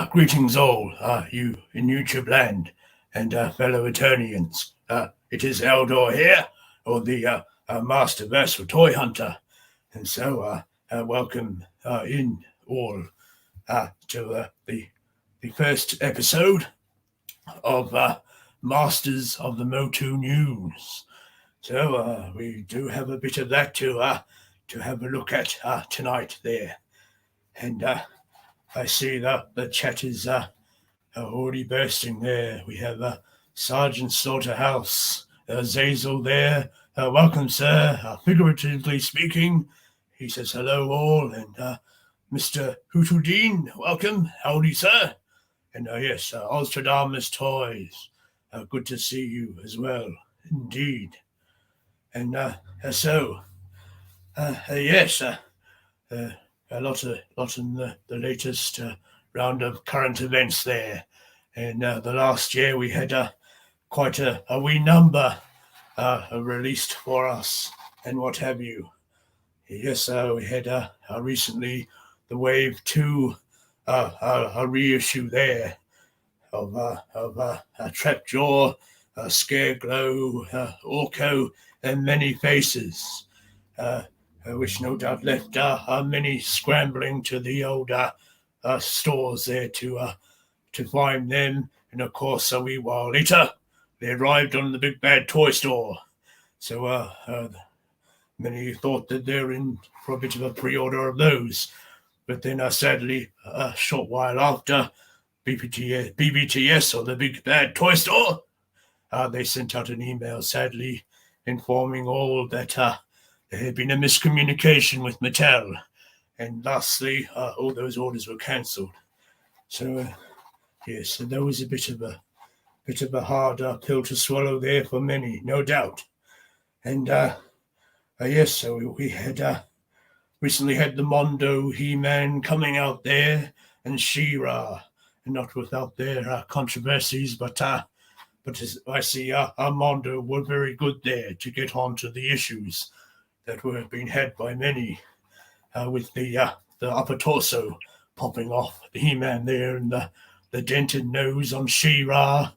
Greetings all, you in YouTube land and fellow Eternians. It is Eldor here, or the Masterversal-Toyhunter, and so welcome in all to the first episode of Masters of the Motu News. So we do have a bit of that to have a look at tonight there, and I see that the chat is already bursting there. We have Sergeant Slaughterhouse, Zazel there. Welcome, sir. Figuratively speaking, he says hello all, and Mr. Hutudine, welcome. Howdy, sir. And yes, Ostradamus Toys. Good to see you as well, indeed. And yes, a lot in the latest round of current events there. And the last year we had quite a wee number released for us and what have you. Yes, we had recently the Wave 2 a reissue there of Trapjaw, Scareglow, Orko, and many faces. Which no doubt left many scrambling to the old stores there to find them. And of course, a wee while later, they arrived on the big bad toy store. So many thought that they're in for a bit of a pre-order of those. But then sadly, a short while after, BBTS, or the big bad toy store, they sent out an email, sadly, informing all that there had been a miscommunication with Mattel, and lastly, all those orders were cancelled. So, yes, so that was a bit of a hard pill to swallow there for many, no doubt. And yes, so we had recently had the Mondo He-Man coming out there, and She-Ra, and not without their controversies, but as I see, Mondo were very good there to get onto the issues that were being had by many, with the upper torso popping off the He-Man there, and the dented nose on She-Ra,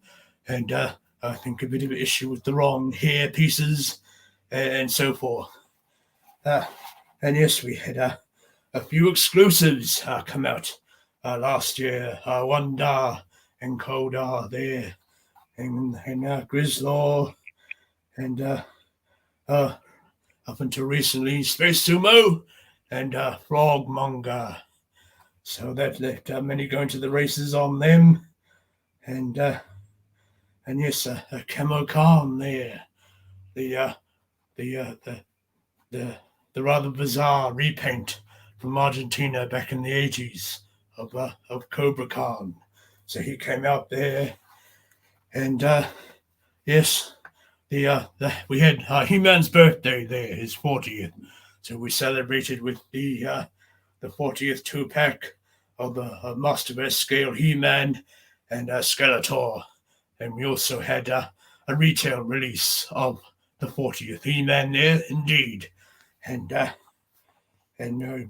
and I think a bit of an issue with the wrong hair pieces, and so forth. And yes, we had a few exclusives come out last year. Wanda and Kodar there, and Grislaw, and up until recently, Space Sumo and Frogmonger. So that left many going to the races on them. And yes, Camo Khan there. The rather bizarre repaint from Argentina back in the 80s of Cobra Khan. So he came out there. And yes, we had He-Man's birthday there, his 40th. So we celebrated with the 40th 2-pack of the Masterverse scale He-Man and Skeletor. And we also had a retail release of the 40th He-Man there, indeed. And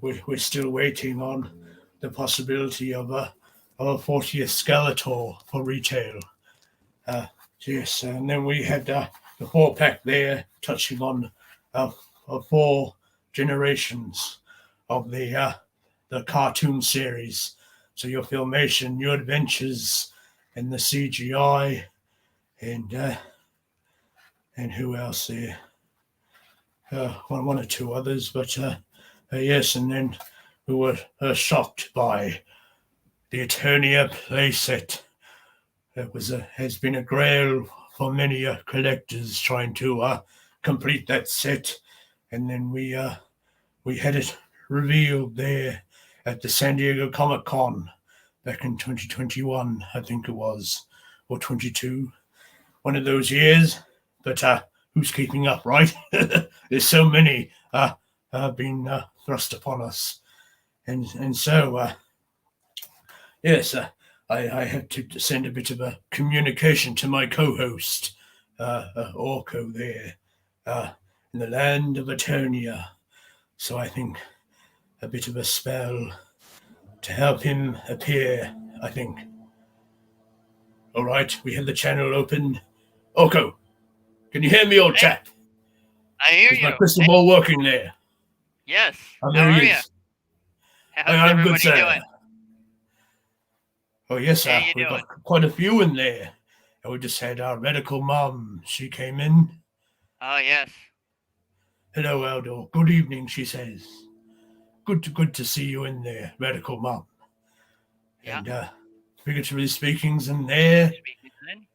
we're still waiting on the possibility of a 40th Skeletor for retail. Yes, and then we had the 4-pack there, touching on 4 generations of the cartoon series. So your Filmation, your Adventures, and the CGI, and who else there? One or two others, but yes, and then we were shocked by the Eternia playset. It has been a grail for many collectors trying to complete that set, and then we had it revealed there at the San Diego Comic-Con back in 2021, I think it was, or 22, one of those years. But who's keeping up, right? There's so many being thrust upon us, and so yes. I had to send a bit of a communication to my co-host, Orko there, in the land of Eternia. So I think a bit of a spell to help him appear I think. All right, we have the channel open. Oko, can you hear me, old chap? I hear Is my you. crystal ball working there? Yes. Oh, How there are he you? is. How's I'm good, everybody sir. doing? Oh, yes, How sir. you We've doing? got quite a few in there. And we just had our radical mom. She came in. Oh, yes. Hello, Eldor. Good evening, she says. Good to see you in there, radical mom. Yeah. And figuratively speaking's in there. Speaking then.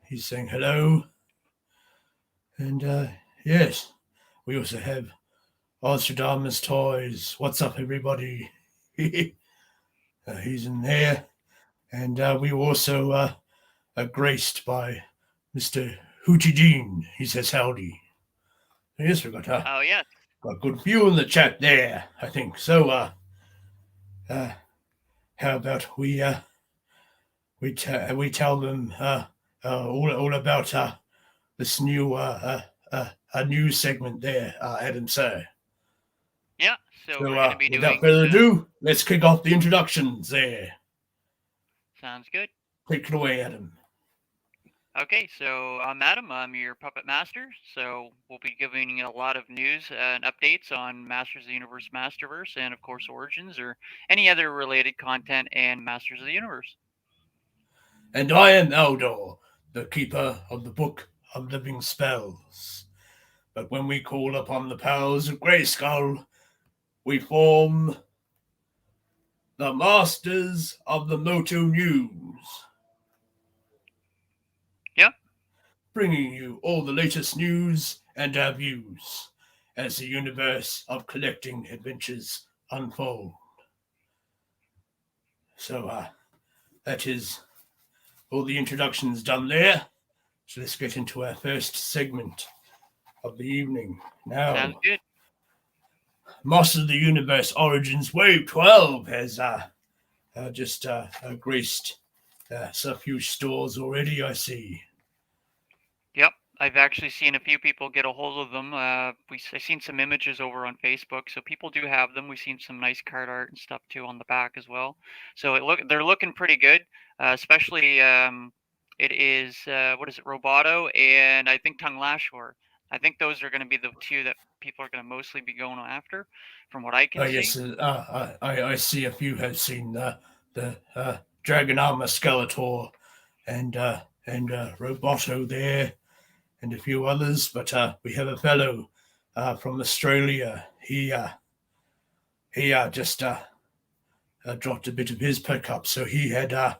He's saying hello. And yes, we also have Ostradamus Toys. What's up, everybody? He's in there. And we also are graced by Mr. Hoochie Jean. He says howdy. Yes, we've got Oh, yes. a good few in the chat there, I think. So, how about we tell them all about this new a new segment there, Adam, sir. Yeah. So So, we're going to be without doing. further ado, let's kick off the introductions there. Sounds good. Take it away, Adam. Okay, so I'm Adam. I'm your puppet master. So we'll be giving you a lot of news and updates on Masters of the Universe, Masterverse, and of course Origins or any other related content and Masters of the Universe. And I am Eldor, the keeper of the Book of Living Spells. But when we call upon the powers of Grayskull, we form the Masters of the Motu News. Yeah. Bringing you all the latest news and our views as the universe of collecting adventures unfold. So, that is all the introductions done there. So let's get into our first segment of the evening. Now, Sounds good. Master of the Universe Origins Wave 12 has just graced a few stores already, I see. Yep, I've actually seen a few people get a hold of them. I've seen some images over on Facebook, so people do have them. We've seen some nice card art and stuff too on the back as well. So they're looking pretty good, especially it is what is it, Roboto and I think Tongue Lashor. I think those are going to be the two that people are going to mostly be going after, from what I can see. Yes, I see a few have seen the Dragon Armor Skeletor and Roboto there, and a few others. But we have a fellow from Australia. He just dropped a bit of his pickup, so he had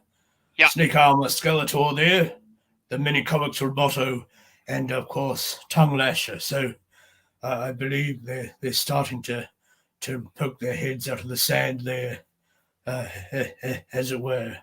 Snake Armor Skeletor there, the Mini Comics Roboto, and of course Tongue Lasher. So I believe they're starting to poke their heads out of the sand there, as it were.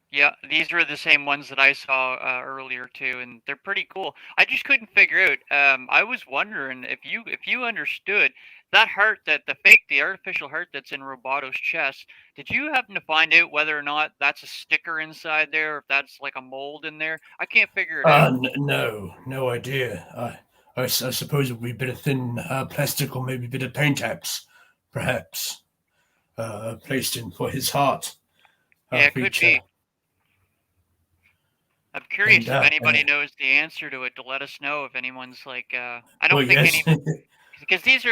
Yeah, these were the same ones that I saw earlier too, and they're pretty cool. I just couldn't figure out. I was wondering if you understood that heart, that the artificial heart that's in Roboto's chest. Did you happen to find out whether or not that's a sticker inside there, or if that's like a mold in there? I can't figure it out. No idea. I suppose it would be a bit of thin plastic or maybe a bit of paint apps, perhaps, placed in for his heart. Yeah, it could be. I'm curious if anybody knows the answer to it to let us know if anyone's like I don't think yes. any because this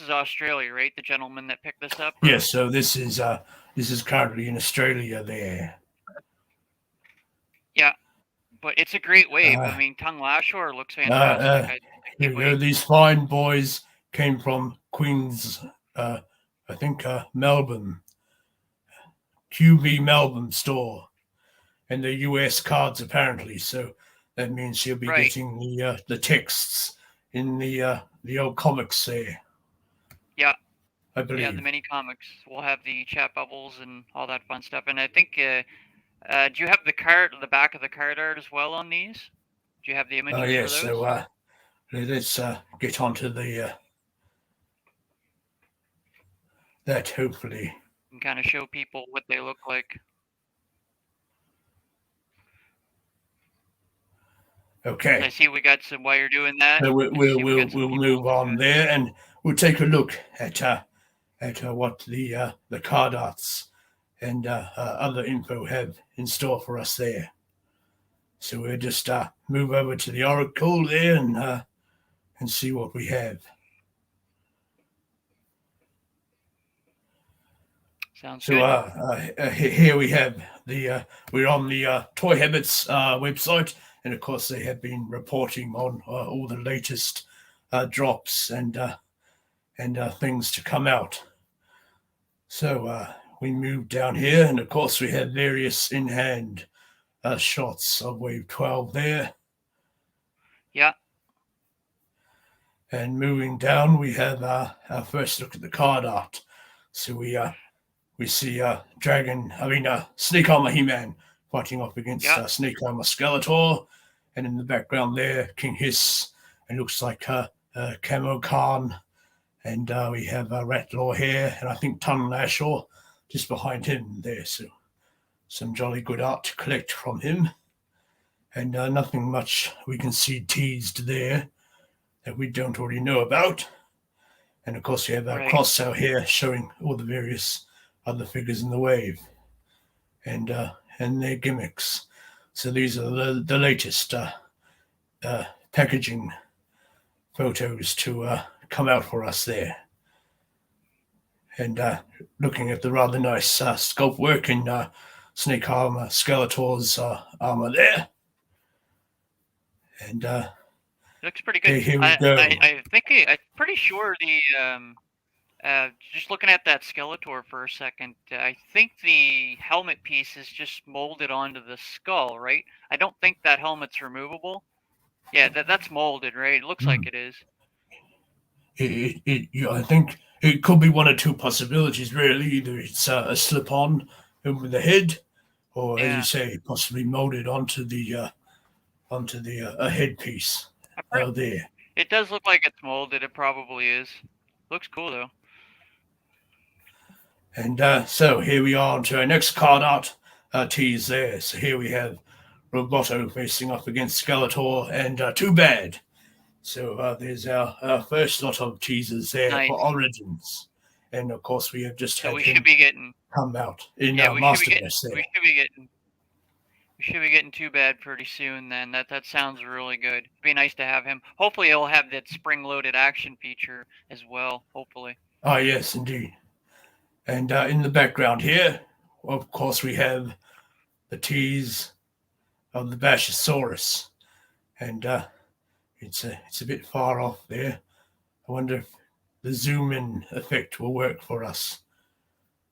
is Australia, right? The gentleman that picked this up. Yes, so this is currently in Australia there. Yeah, but it's a great wave. I mean, Tongue Lashor looks fantastic. These fine boys came from Queens, I think Melbourne, QV Melbourne store, and the US cards apparently. So that means she'll be getting the texts in the old comics there. Yeah, I believe. Yeah, the mini comics. We'll have the chat bubbles and all that fun stuff. And I think, do you have the back of the card art as well on these? Do you have the images yes, for those? So let's get onto that hopefully. And kind of show people what they look like. Okay. I see we got some while you're doing that. So we'll move on there, and we'll take a look at what the card arts and other info have in store for us there. So we'll just move over to the Oracle there and see what we have. Sounds so here we have we're on the Toy Habits website, and of course they have been reporting on all the latest drops and things to come out. So we move down here, and of course we have various in-hand shots of Wave 12 there. Yeah. And moving down, we have our first look at the card art. So we see Snake Armor He-Man fighting off against Snake Armor Skeletor, and in the background there, King Hiss, and looks like Camo Khan, and we have Ratlaw here, and I think Tun Lashaw just behind him there. So some jolly good art to collect from him, and nothing much we can see teased there that we don't already know about. And of course we have our cross out here showing all the various other figures in the wave and their gimmicks. So these are the latest packaging photos to come out for us there. And looking at the rather nice sculpt work in Snake Armor Skeletor's armor there. And looks pretty good. Here we go. I think I'm pretty sure the just looking at that Skeletor for a second, I think the helmet piece is just molded onto the skull, right? I don't think that helmet's removable. Yeah, that's molded, right? It looks like it is. I think it could be one or two possibilities, really. Either it's a slip-on over the head, or as you say, possibly molded onto the headpiece. There. It does look like it's molded. It probably is. Looks cool though. And so here we are onto our next card art tease there. So here we have Roboto facing off against Skeletor and Too Bad. So there's our first lot of teasers there for Origins. And of course we have just had him come out in Masterverse there. We should be getting Too Bad pretty soon then. That sounds really good. It'd be nice to have him. Hopefully he'll have that spring-loaded action feature as well, hopefully. Oh, yes, indeed. And in the background here, of course, we have the tease of the Bashosaurus. And it's a bit far off there. I wonder if the zoom-in effect will work for us.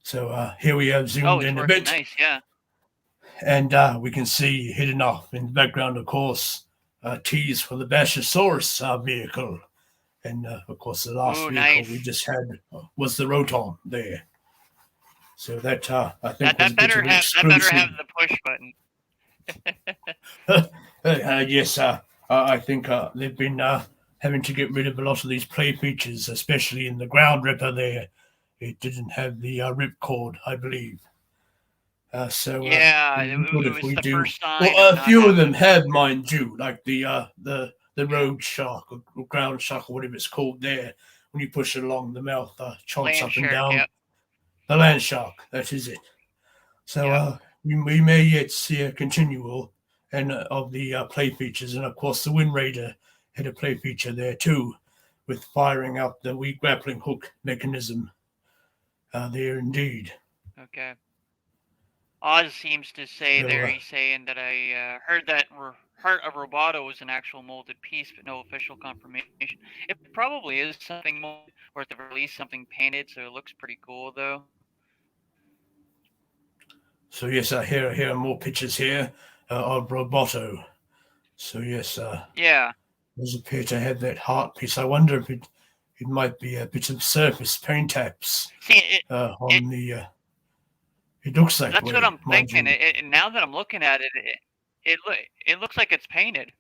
So here we have zoomed in a bit. Nice, yeah. And we can see hidden off in the background, of course, tease for the Bashosaurus vehicle. And, of course, the last vehicle we just had was the Rotom there. So that, I think, that better have the push button. Yes, I think they've been having to get rid of a lot of these play features, especially in the Ground Ripper there. It didn't have the ripcord, I believe. So it was the first time. Well, a few of them have, mind you, like the road shark or ground shark or whatever it's called there. When you push it along, the mouth chomps up and down. Yep. The land shark, that is it. So we may yet see a continual of the play features, and of course the Wind Raider had a play feature there too, with firing out the wee grappling hook mechanism. There indeed. Okay. Oz seems to say he's saying that I heard that Heart of Roboto was an actual molded piece, but no official confirmation. It probably is something more, or at the very least something painted, so it looks pretty cool though. So yes, here are more pictures here of Roboto. So yes, does appear to have that heart piece. I wonder if it might be a bit of surface paint apps on the. It looks like that's what I'm thinking. Now that I'm looking at it, it looks like it's painted.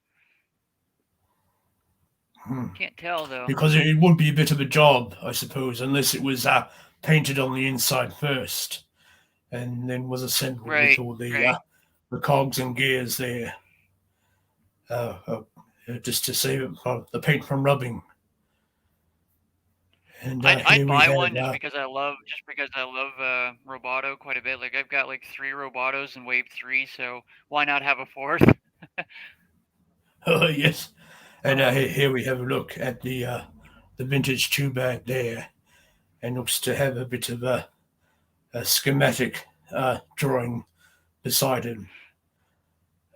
Can't tell though. Because it would be a bit of a job, I suppose, unless it was painted on the inside first, and then was assembled with all the cogs and gears there, just to save it from the paint from rubbing. And I'd here we buy have. one just because I love Roboto quite a bit. Like I've got like 3 Robotos in Wave 3, so why not have a fourth? Oh yes, and here we have a look at the vintage two bag there, and looks to have a bit of a schematic drawing beside him.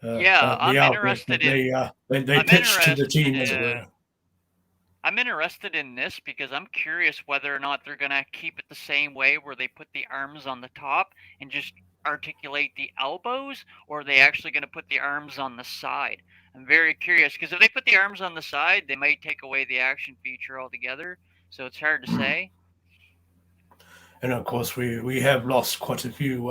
Yeah, The artwork that they I'm pitched to the interested team, as it were. I'm interested in this because I'm curious whether or not they're gonna keep it the same way where they put the arms on the top and just articulate the elbows, or are they actually gonna put the arms on the side? I'm very curious because if they put the arms on the side, they might take away the action feature altogether. So it's hard to say. And of course, we have lost quite a few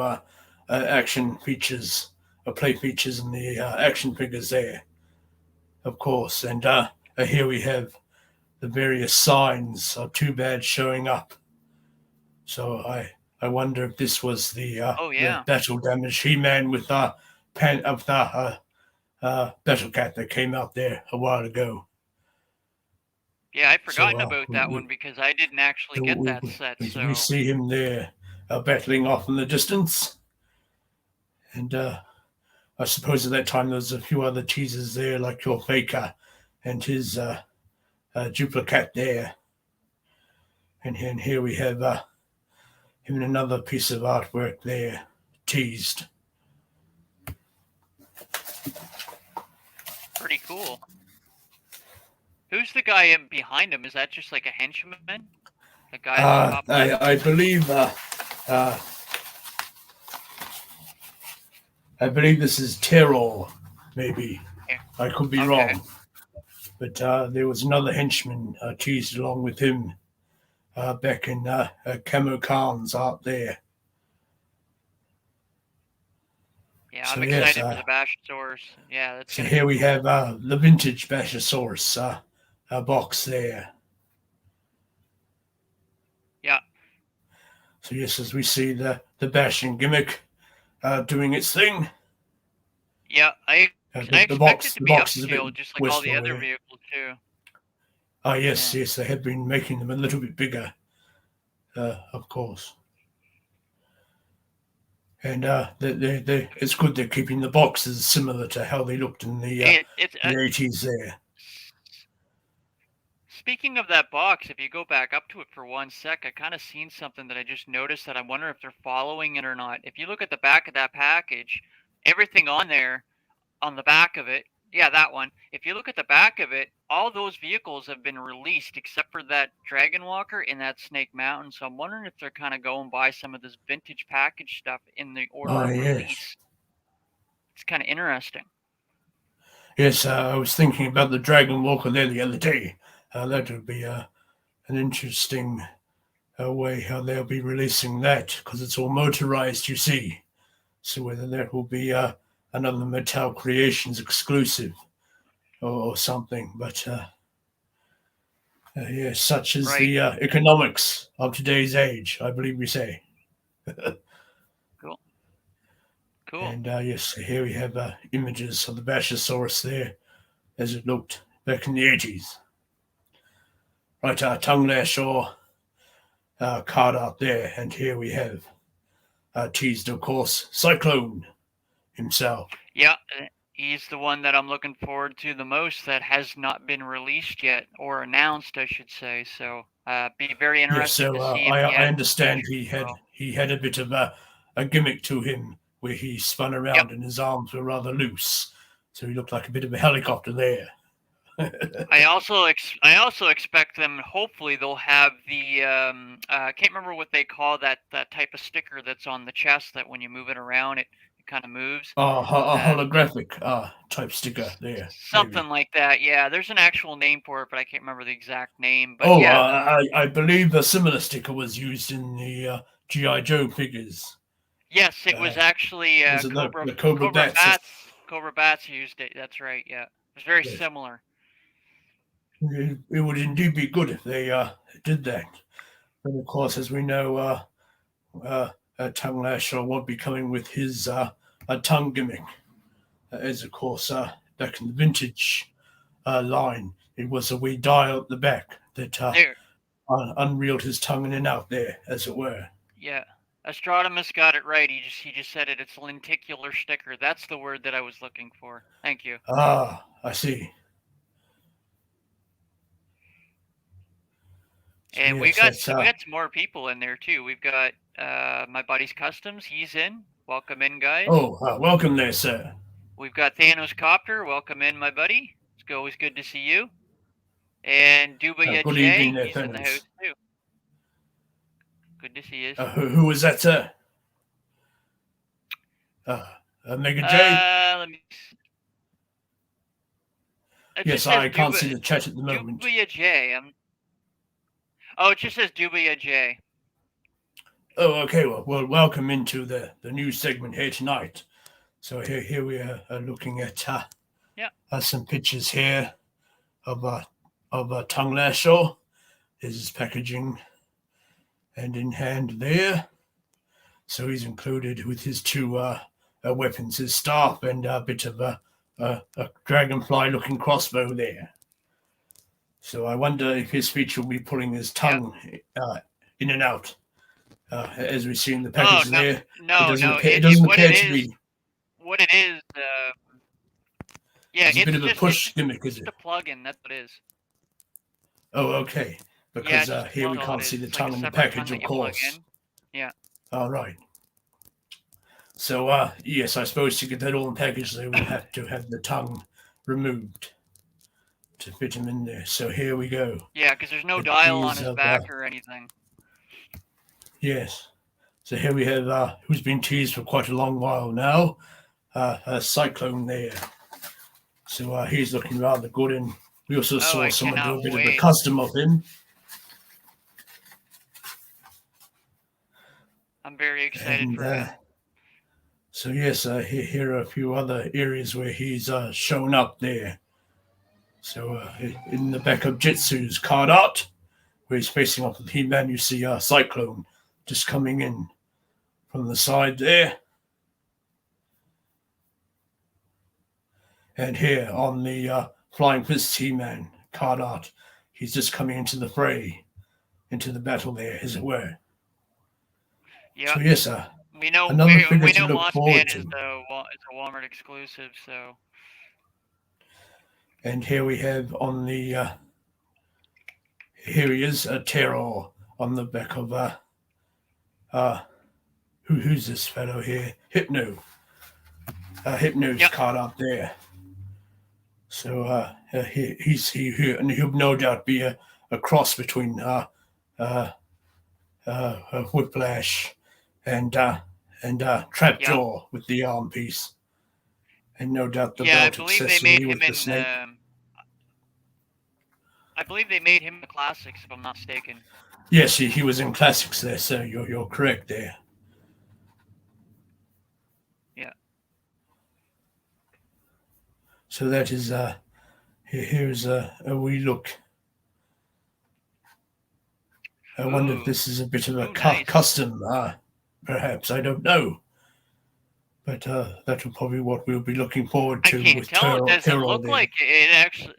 action features, play features in the action figures there, of course. And here we have the various signs of Too Bad showing up. So I wonder if this was Oh the yeah. battle damage He-Man with pan of the Battle Cat that came out there a while ago. Yeah, I'd forgotten So about that one because I didn't actually get that set, we so see him there battling off in the distance, and I suppose at that time there was a few other teasers there, like your Faker and his duplicate there, and here we have him in another piece of artwork there, teased. pretty cool. Who's the guy in behind him? Is that just like a henchman? The guy on the top left? I believe this is Terror, maybe. Yeah. I could be Okay. wrong. But there was another henchman teased along with him back in Camo Khan's art there. Yeah, So, I'm yes, excited for the Bashosaurus. Yeah, that's So gonna here be we cool. have the vintage Bashosaurus box there. Yeah. So yes, as we see the bashing gimmick doing its thing. Yeah, I expect it The to be box is a bit upscaled just like all the wistful other there. vehicles too. Ah, yes, Yeah. yes, they have been making them a little bit bigger, of course. And it's good they're keeping the boxes similar to how they looked in the 80s there. Speaking of that box, if you go back up to it for 1 sec, I kind of seen something that I just noticed that I wonder if they're following it or not. If you look at the back of that package, everything on there, on the back of it, yeah, that one. If you look at the back of it, all those vehicles have been released except for that Dragon Walker and that Snake Mountain. So I'm wondering if they're kind of going by some of this vintage package stuff in the order of release. It's kind of interesting. Yes, I was thinking about the Dragon Walker there the other day. That would be an interesting way how they'll be releasing that, because it's all motorized, you see. So whether that will be another Mattel Creations exclusive or something. But yeah, such is the economics of today's age, I believe we say. Cool. And yes, here we have images of the Bashosaurus there as it looked back in the 80s. Right, tongue lash or card out there, and here we have teased, of course, Cyclone himself. Yeah, he's the one that I'm looking forward to the most that has not been released yet, or announced, I should say. So be very interesting to see. I understand he had a bit of a gimmick to him where he spun around and his arms were rather loose, so he looked like a bit of a helicopter there. I also expect them. Hopefully, they'll have the I can't remember what they call that type of sticker that's on the chest that when you move it around, it kind of moves. A holographic type sticker there. Something maybe like that. Yeah, there's an actual name for it, but I can't remember the exact name. But I believe a similar sticker was used in the G.I. Joe figures. Yes, it was actually Cobra Bats. Cobra Bats used it. That's right. Yeah, it's very similar. It would indeed be good if they did that. But of course, as we know, Tongue Lasher won't be coming with his tongue gimmick. As of course, back in the vintage line, it was a wee dial at the back that unreeled his tongue in and out there, as it were. Yeah. Astronomus got it right. He just said it. It's lenticular sticker. That's the word that I was looking for. Thank you. Ah, I see. So And yes, we got some more people in there too. We've got my buddy's Customs. He's in. Welcome in, guys. Oh, welcome there, sir. We've got Thanos Copter. Welcome in, my buddy. It's always good to see you. And Dubaya Good J. evening there, He's in the Thanos. house too. Good to see you. Who was that, sir? Mega J? Let me. Yes, I can't see the chat at the moment. Dubaya J. Oh, it just says Dubaya J. Oh, okay. Well, welcome into the new segment here tonight. So here we are looking at some pictures here of Tongue Lasher. There's his packaging, and in hand there. So he's included with his two weapons, his staff and a bit of a dragonfly-looking crossbow there. So I wonder if his feature will be pulling his tongue in and out, as we see in the package there. It doesn't appear to be. What it is, it's a bit of a push gimmick, is it? It's a plug-in, that's what it is. Oh, okay. Because here we can't see the tongue in the package, of course. Yeah. All right. So, yes, I suppose to get that all in package, they will have to have the tongue removed to fit him in there. So here we go. Yeah, because there's no dial on his back or anything. Yes. So here we have who's been teased for quite a long while now, a Cyclone there. So he's looking rather good, and we also saw someone do a bit of a custom of him. I'm very excited for him. So yes, here are a few other areas where he's shown up there. So in the back of Jitsu's card art, where he's facing off with He-Man, you see Cyclone just coming in from the side there. And here on the Flying Fist He-Man card art, he's just coming into the fray, into the battle there, as it were. Yeah. So yes, we know Mossman is a Walmart exclusive, so. And here we have on the here he is, a Terror on the back of who's this fellow here? Hypno. Hypno's card up there. So he's here, and he'll no doubt be a cross between Whiplash and Trapjaw with the arm piece, and no doubt the belt accessory with the snake. I believe they made him the classics, if I'm not mistaken. Yes, he was in classics there, so you're correct there. Yeah. So that is here's a wee look. I wonder if this is a bit of a custom, perhaps. I don't know. But that will probably what we'll be looking forward to. I can't tell. It doesn't look like it actually.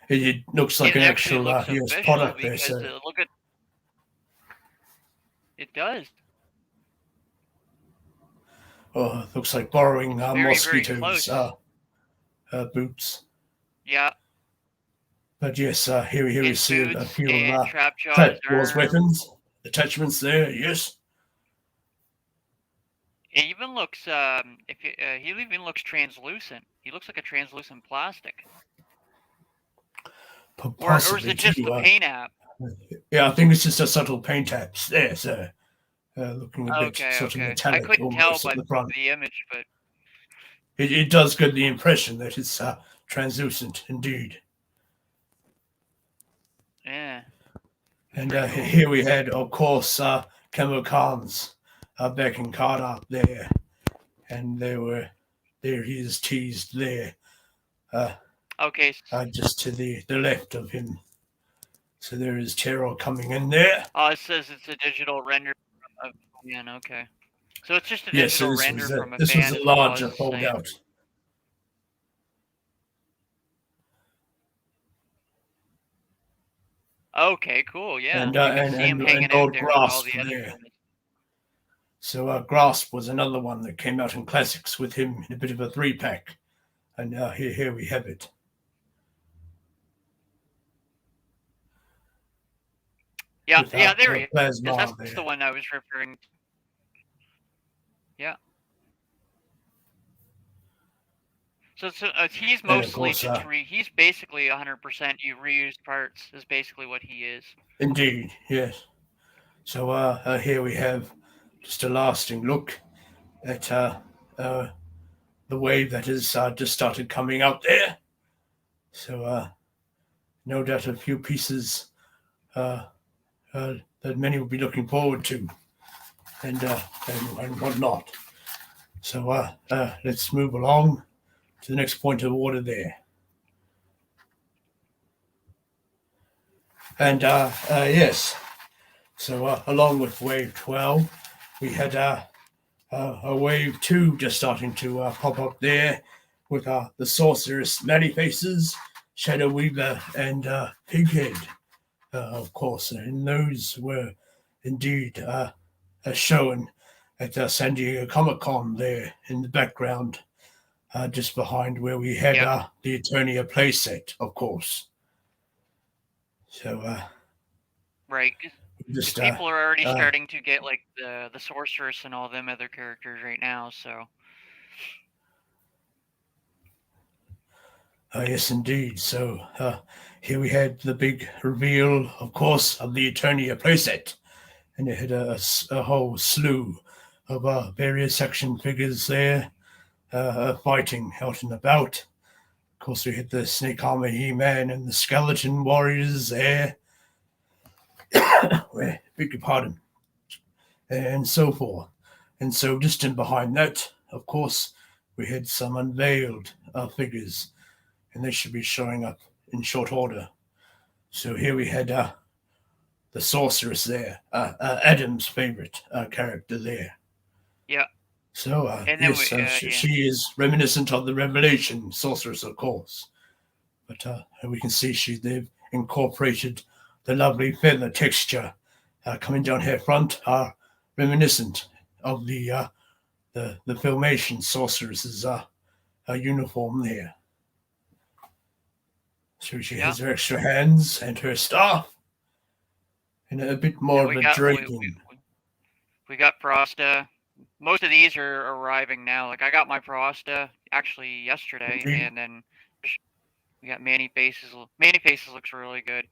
It looks like an actual product there. So look at. It does. Oh, it looks like borrowing Mosquito's boots. Yeah. But yes, here we see a few of Trapjaw's weapons, attachments there. Yes. It even looks he even looks translucent. He looks like a translucent plastic. Or is it just the paint app? Yeah, I think it's just a subtle paint app. There, sir. Looking a bit sort of metallic. I couldn't tell by the image, but it does get the impression that it's translucent indeed. Yeah. And here we had, of course, Camo Khan's back in card up there, and there he is teased there. Okay. Just to the left of him. So there is Terror coming in there. Oh, it says it's a digital render from a fan. Okay. So it's just a digital render from a fan. This was a larger foldout. Okay, cool. Yeah, and you can see him hanging out Lord there with all Grasp the other there. villains. So Grasp was another one that came out in Classics with him in a bit of a 3-pack, and here we have it. Yeah, With yeah, there he is. Plasma That's there. the one I was referring. Yeah. So he's mostly course, just he's basically 100% you reused parts is basically what he is. Indeed, yes. So here we have just a lasting look at the wave that has just started coming out there. So no doubt a few pieces that many will be looking forward to, and whatnot. So let's move along to the next point of order there. And yes, so along with Wave 12, we had a Wave 2 just starting to pop up there with the Sorceress Faces, Shadow Weaver, and Pighead, of course. And those were indeed shown at San Diego Comic-Con there in the background, just behind where we had the Eternia playset, of course. So right, because people are already starting to get like the Sorceress and all them other characters right now. So yes, indeed. So here we had the big reveal, of course, of the Eternia playset, and it had a whole slew of various action figures there fighting out and about. Of course, we had the Snake Armor He-Man and the Skeleton Warriors there. Beg your pardon. And so forth. And so just in behind that, of course, we had some unveiled figures, and they should be showing up in short order. So here we had the Sorceress there, Adam's favorite character there. yeah. So And then yes, she is reminiscent of the Revelation Sorceress, of course. But we can see they've incorporated the lovely feather texture coming down her front, reminiscent of the Filmation Sorceress's uniform there. So she has her extra hands and her staff, and a bit more of a draping. We got Frosta. Most of these are arriving now. Like I got my Frosta actually yesterday, and then we got Manny Faces. Manny Faces looks really good.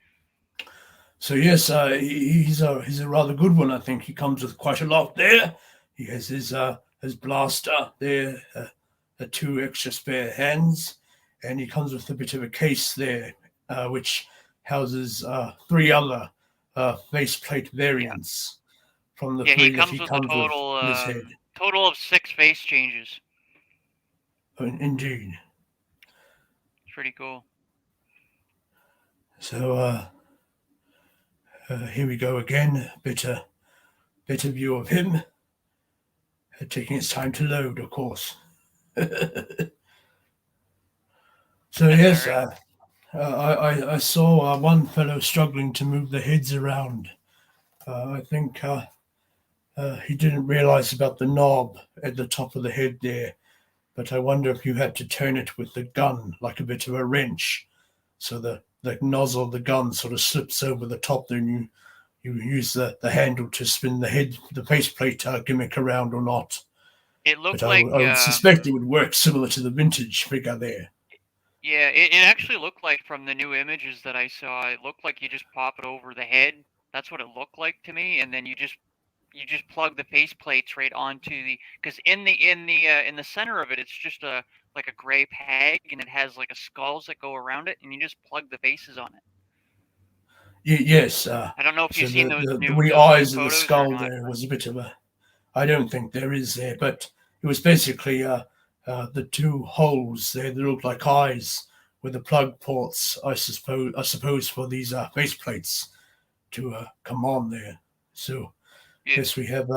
So yes, he's a rather good one. I think he comes with quite a lot there. He has his blaster there, the 2 extra spare hands, and he comes with a bit of a case there, which houses 3 other faceplate variants from the 3 that he comes with in his head. Total of 6 face changes. Indeed. It's pretty cool. So here we go again. Better view of him. Taking its time to load, of course. So yes, I saw one fellow struggling to move the heads around. I think he didn't realize about the knob at the top of the head there, but I wonder if you had to turn it with the gun like a bit of a wrench, so the nozzle of the gun sort of slips over the top. Then you use the handle to spin the faceplate gimmick around or not. It looked but like I would suspect it would work similar to the vintage figure there. Yeah, it actually looked like from the new images that I saw, it looked like you just pop it over the head. That's what it looked like to me, and then you just plug the face plates right onto because in the center of it, it's just like a gray peg, and it has like a skulls that go around it, and you just plug the faces on it. Yes. I don't know if you've seen those new eyes new of the photos skull or not. there was a bit of a. I don't think there is there, but it was basically the 2 holes there that looked like eyes with the plug ports. I suppose for these face plates to come on there. So yes, we have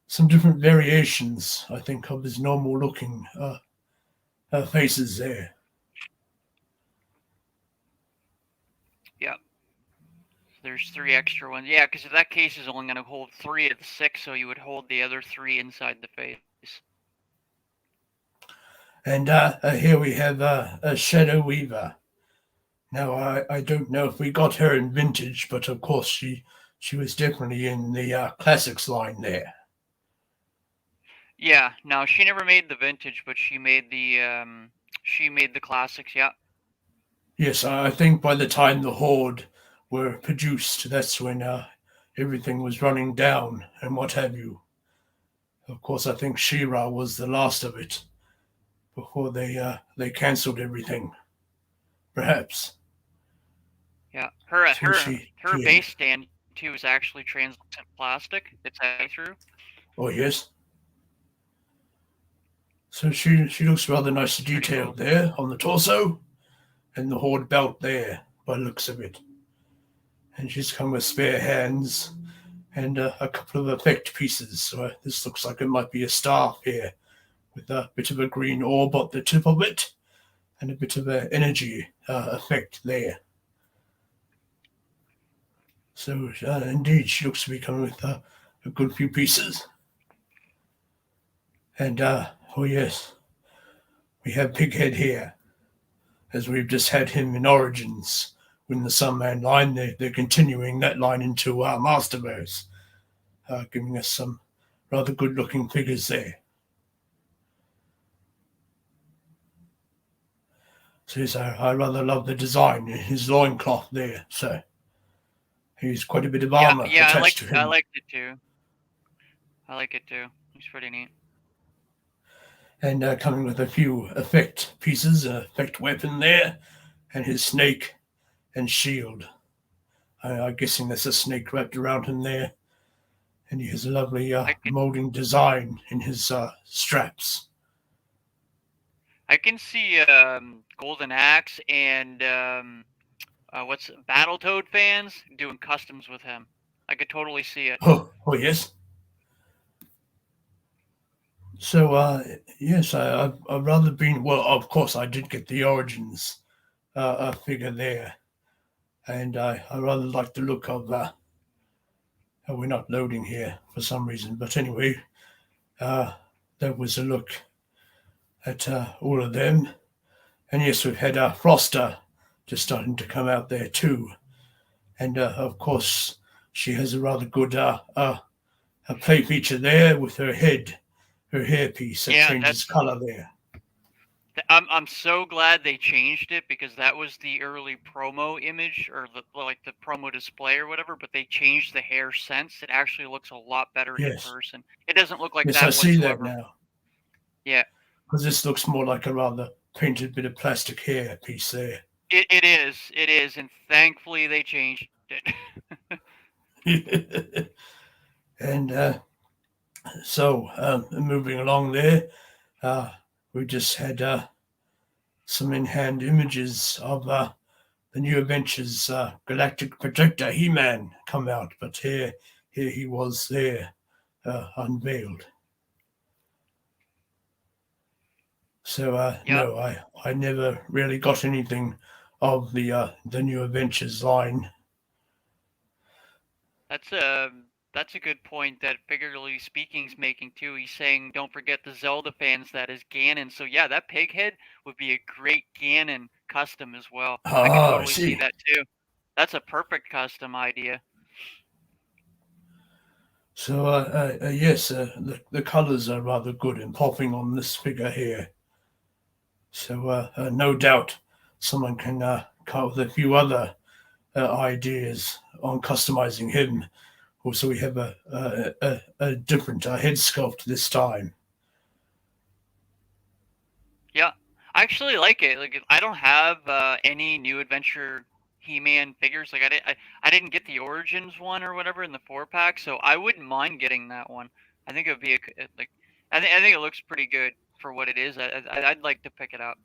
some different variations, I think, of his normal looking faces there. Yeah. There's 3 extra ones. Yeah, because that case is only going to hold 3 of the 6, so you would hold the other 3 inside the face. And here we have a Shadow Weaver. Now, I don't know if we got her in vintage, but of course she was definitely in the classics line there. Yeah, no, she never made the vintage, but she made the classics. Yeah. Yes, I think by the time the Horde were produced, that's when everything was running down and what have you. Of course, I think She-Ra was the last of it before they cancelled everything. Perhaps. Yeah, her So her her base stand too is actually translucent plastic. It's see-through. Oh yes. So she looks rather nice detailed Cool. there on the torso, and the Horde belt there by the looks of it. And she's come with spare hands and a couple of effect pieces. So this looks like it might be a staff here with a bit of a green orb at the tip of it and a bit of an energy effect there. So indeed, she looks to be coming with a good few pieces. And oh yes, we have Pighead here, as we've just had him in Origins in the Sunman line. They're continuing that line into Masterverse, giving us some rather good-looking figures there. So yes, I rather love the design in his loincloth there. So he's quite a bit of armor attached to him. I liked it too. I like it too. It's pretty neat. And coming with a few effect pieces, an effect weapon there, and his snake and shield. I'm guessing there's a snake wrapped around him there. And he has a lovely molding design in his straps. I can see Golden Axe and what's Battletoad fans doing customs with him. I could totally see it. Oh yes. So yes, I've rather been. Well, of course, I did get the Origins figure there, and I rather like the look of. We're not loading here for some reason, but anyway, that was a look at all of them. And yes, we've had Froster just starting to come out there too. And of course, she has a rather good play feature there with her head, her hairpiece that changes color there. I'm so glad they changed it, because that was the early promo image, or the promo display or whatever. But they changed the hair sense. It actually looks a lot better in person. It doesn't look like that whatsoever. I see that now. Yeah. Because this looks more like a rather painted bit of plastic hair piece there. It is, and thankfully they changed it. And so moving along there, we just had some in-hand images of the New Adventures Galactic Protector He-Man come out, but here he was there unveiled. So no, I never really got anything of the New Adventures line. That's a good point that Figuratively Speaking's making too. He's saying, don't forget the Zelda fans, that is Ganon. So yeah, that pig head would be a great Ganon custom as well. I can totally see that too. That's a perfect custom idea. So yes, the colors are rather good and popping on this figure here. So no doubt someone can come up with a few other ideas on customizing him. Also, we have a different head sculpt this time. Yeah, I actually like it. Like, I don't have any New Adventure He-Man figures. Like, I didn't get the Origins one or whatever in the 4-pack, so I wouldn't mind getting that one. I think it would be I think it looks pretty good for what it is. I'd like to pick it up.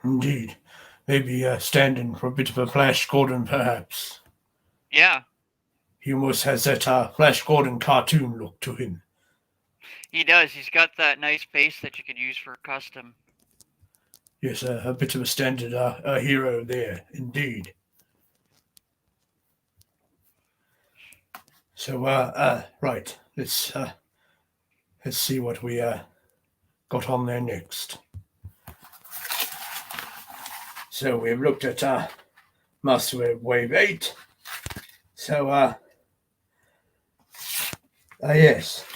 Indeed, maybe standing for a bit of a Flash Gordon, perhaps. Yeah. He almost has that Flash Gordon cartoon look to him. He does. He's got that nice face that you could use for custom. Yes, a bit of a standard hero there, indeed. So, right, let's see what we got on there next. So we've looked at Masterwave Wave 8. So, yes,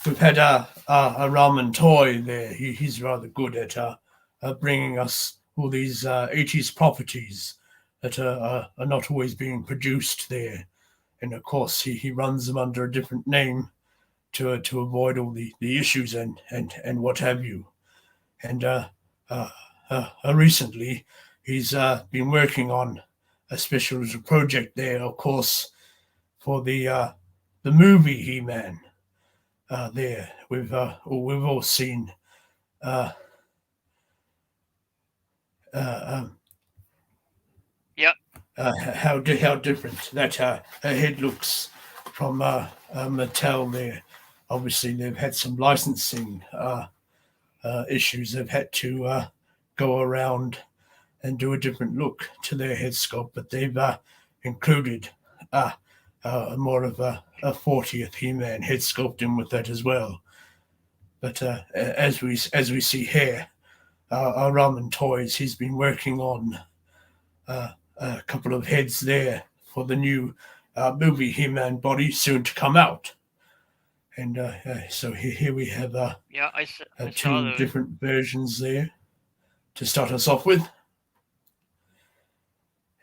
we've had a Ramen Toy there. He's rather good at bringing us all these 80s properties that are not always being produced there. And of course, he runs them under a different name to avoid all the issues and what have you. And uh, recently, he's been working on a special little project there, of course, for the movie He Man. There, we've all seen uh, uh, Yep. how different that head looks from Mattel. There, obviously, they've had some licensing issues. They've had to go around and do a different look to their head sculpt, but they've included more of a 40th He-Man head sculpting with that as well. But as we see here, our Ramen Toys, he's been working on a couple of heads there for the new movie He-Man body soon to come out. And so here we have Yeah, I saw two those. different versions there to start us off with.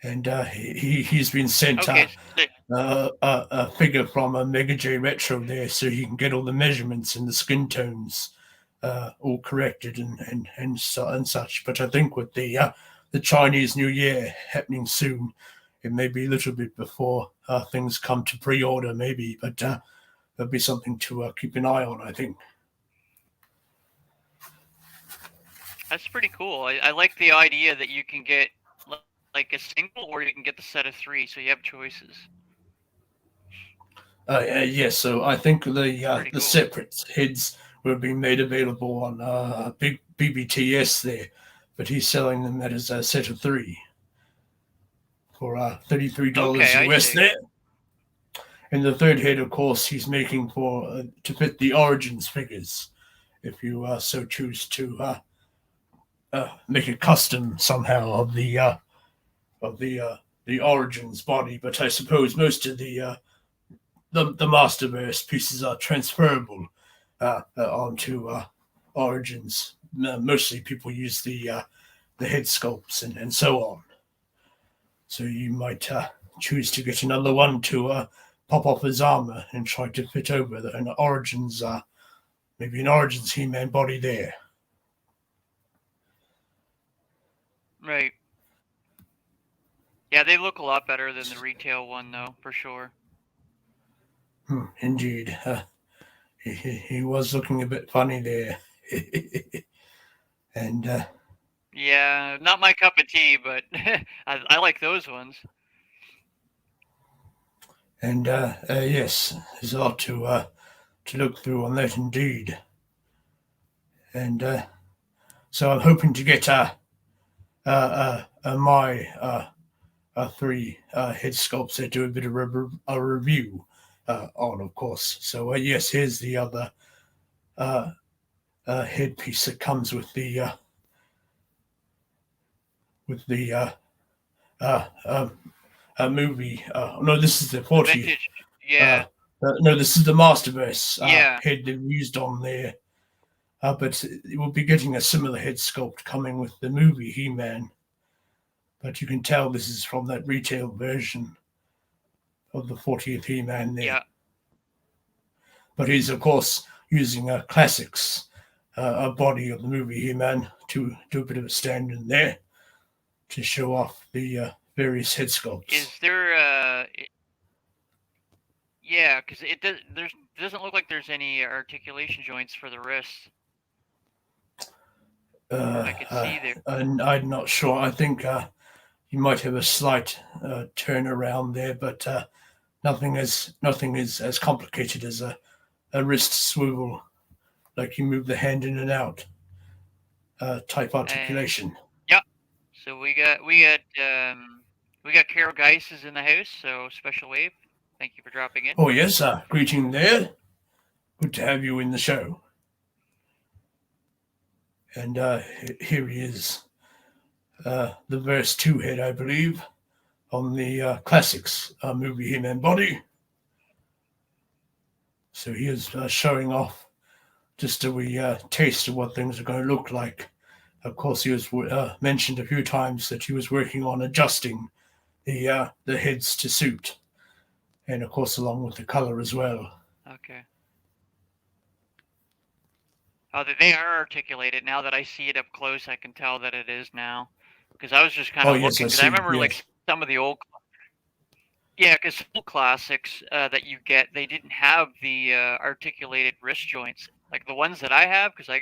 And he's been sent Okay. a figure from a Mega J Retro there, so he can get all the measurements and the skin tones all corrected and such. But I think with the Chinese New Year happening soon, it may be a little bit before things come to pre-order, maybe. But there'll be something to keep an eye on, I think. That's pretty cool. I like the idea that you can get like a single, or you can get the set of 3, so you have choices. Yes, so I think the Cool. separate heads will be made available on big BBTS there, but he's selling them as a set of 3 for $33 Okay, I US see. there. And the third head, of course, he's making for to fit the Origins figures, if you so choose to make a custom somehow of the Origins body. But I suppose most of the Masterverse pieces are transferable onto Origins. Mostly people use the head sculpts and so on. So you might choose to get another one to pop off his armor and try to fit over an Origins, maybe an Origins He-Man body there. Right. Yeah, they look a lot better than the retail one, though, for sure. Indeed. He was looking a bit funny there. And yeah, not my cup of tea, but I like those ones. And yes, there's a lot to look through on that indeed. And so I'm hoping to get my 3 head sculpts that do a bit of a review on, of course. So yes, here's the other headpiece that comes with the movie. No, this is the 40th. Vintage. Yeah. No, this is the Masterverse Yeah. head they've used on there. But it will be getting a similar head sculpt coming with the movie He-Man. But you can tell this is from that retail version of the 40th He-Man there. Yeah. But he's, of course, using a classics a body of the movie He-Man to do a bit of a stand in there to show off the various head sculpts. Is there yeah, because it doesn't look like there's any articulation joints for the wrists. I could see there. And I'm not sure. I think you might have a slight turnaround there, but nothing is as complicated as a wrist swivel, like you move the hand in and out type articulation. Yeah. So we got Carol Geis is in the house, so special wave. Thank you for dropping in. Oh, yes, greeting there. Good to have you in the show. And here he is, the Verse 2 head, I believe, on the Classics movie He-Man body. So he is showing off just a wee taste of what things are going to look like. Of course, he was mentioned a few times that he was working on adjusting the heads to suit, and of course, along with the color as well. Okay. Oh, they are articulated. Now that I see it up close, I can tell that it is now. Because I was just kind of Yes, looking. I Because I see. remember Yes. some of the old. Yeah, because old classics that you get, they didn't have the articulated wrist joints like the ones that I have. Because Oh.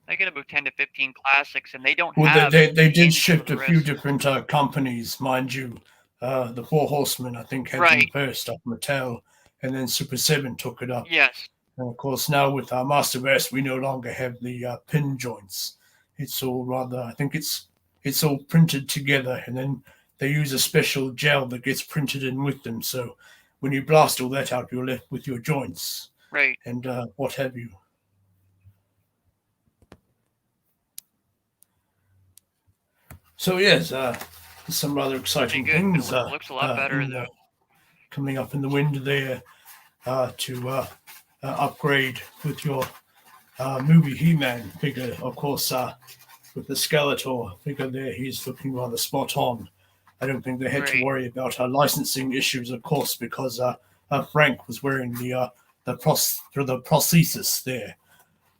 I get about 10 to 15 classics, and they don't Well, have they the did hinge for shift the a few wrist. different companies, mind you. The Four Horsemen, I think, had them first up Mattel, and then Super 7 took it up. Yes. And of course, now with our Masterverse, we no longer have the pin joints. It's all rather, I think it's all printed together, and then they use a special gel that gets printed in with them. So when you blast all that out, you're left with your joints Right. and what have you. So yes, some rather exciting things It looks a lot better though. Coming up in the wind there to upgrade with your movie He-Man figure. Of course, with the Skeletor figure there, he's looking rather spot on. I don't think they had to worry about licensing issues, of course, because Frank was wearing the prosthesis there,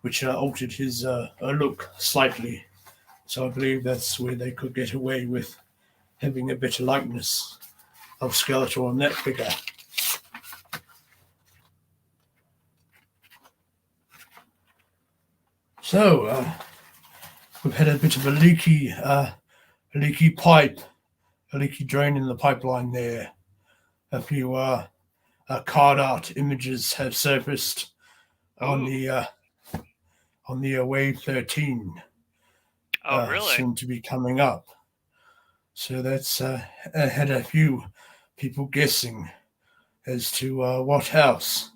which altered his look slightly. So I believe that's where they could get away with having a better likeness of Skeletor on that figure. So we've had a bit of a leaky pipe, a leaky drain in the pipeline there. A few card art images have surfaced on the Wave 13. Really? Soon to be coming up. So that's had a few people guessing as to what house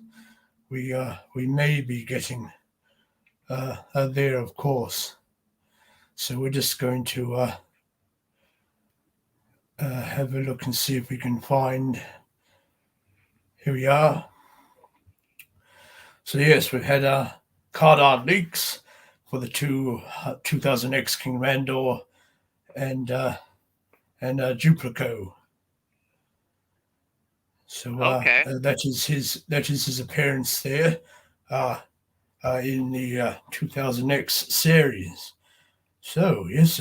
we may be getting there, of course. So we're just going to have a look and see if we can find. Here we are. So yes, we've had card art leaks for the 2000X King Randor and Duplico. So that is his appearance there in the 2000X series. So yes,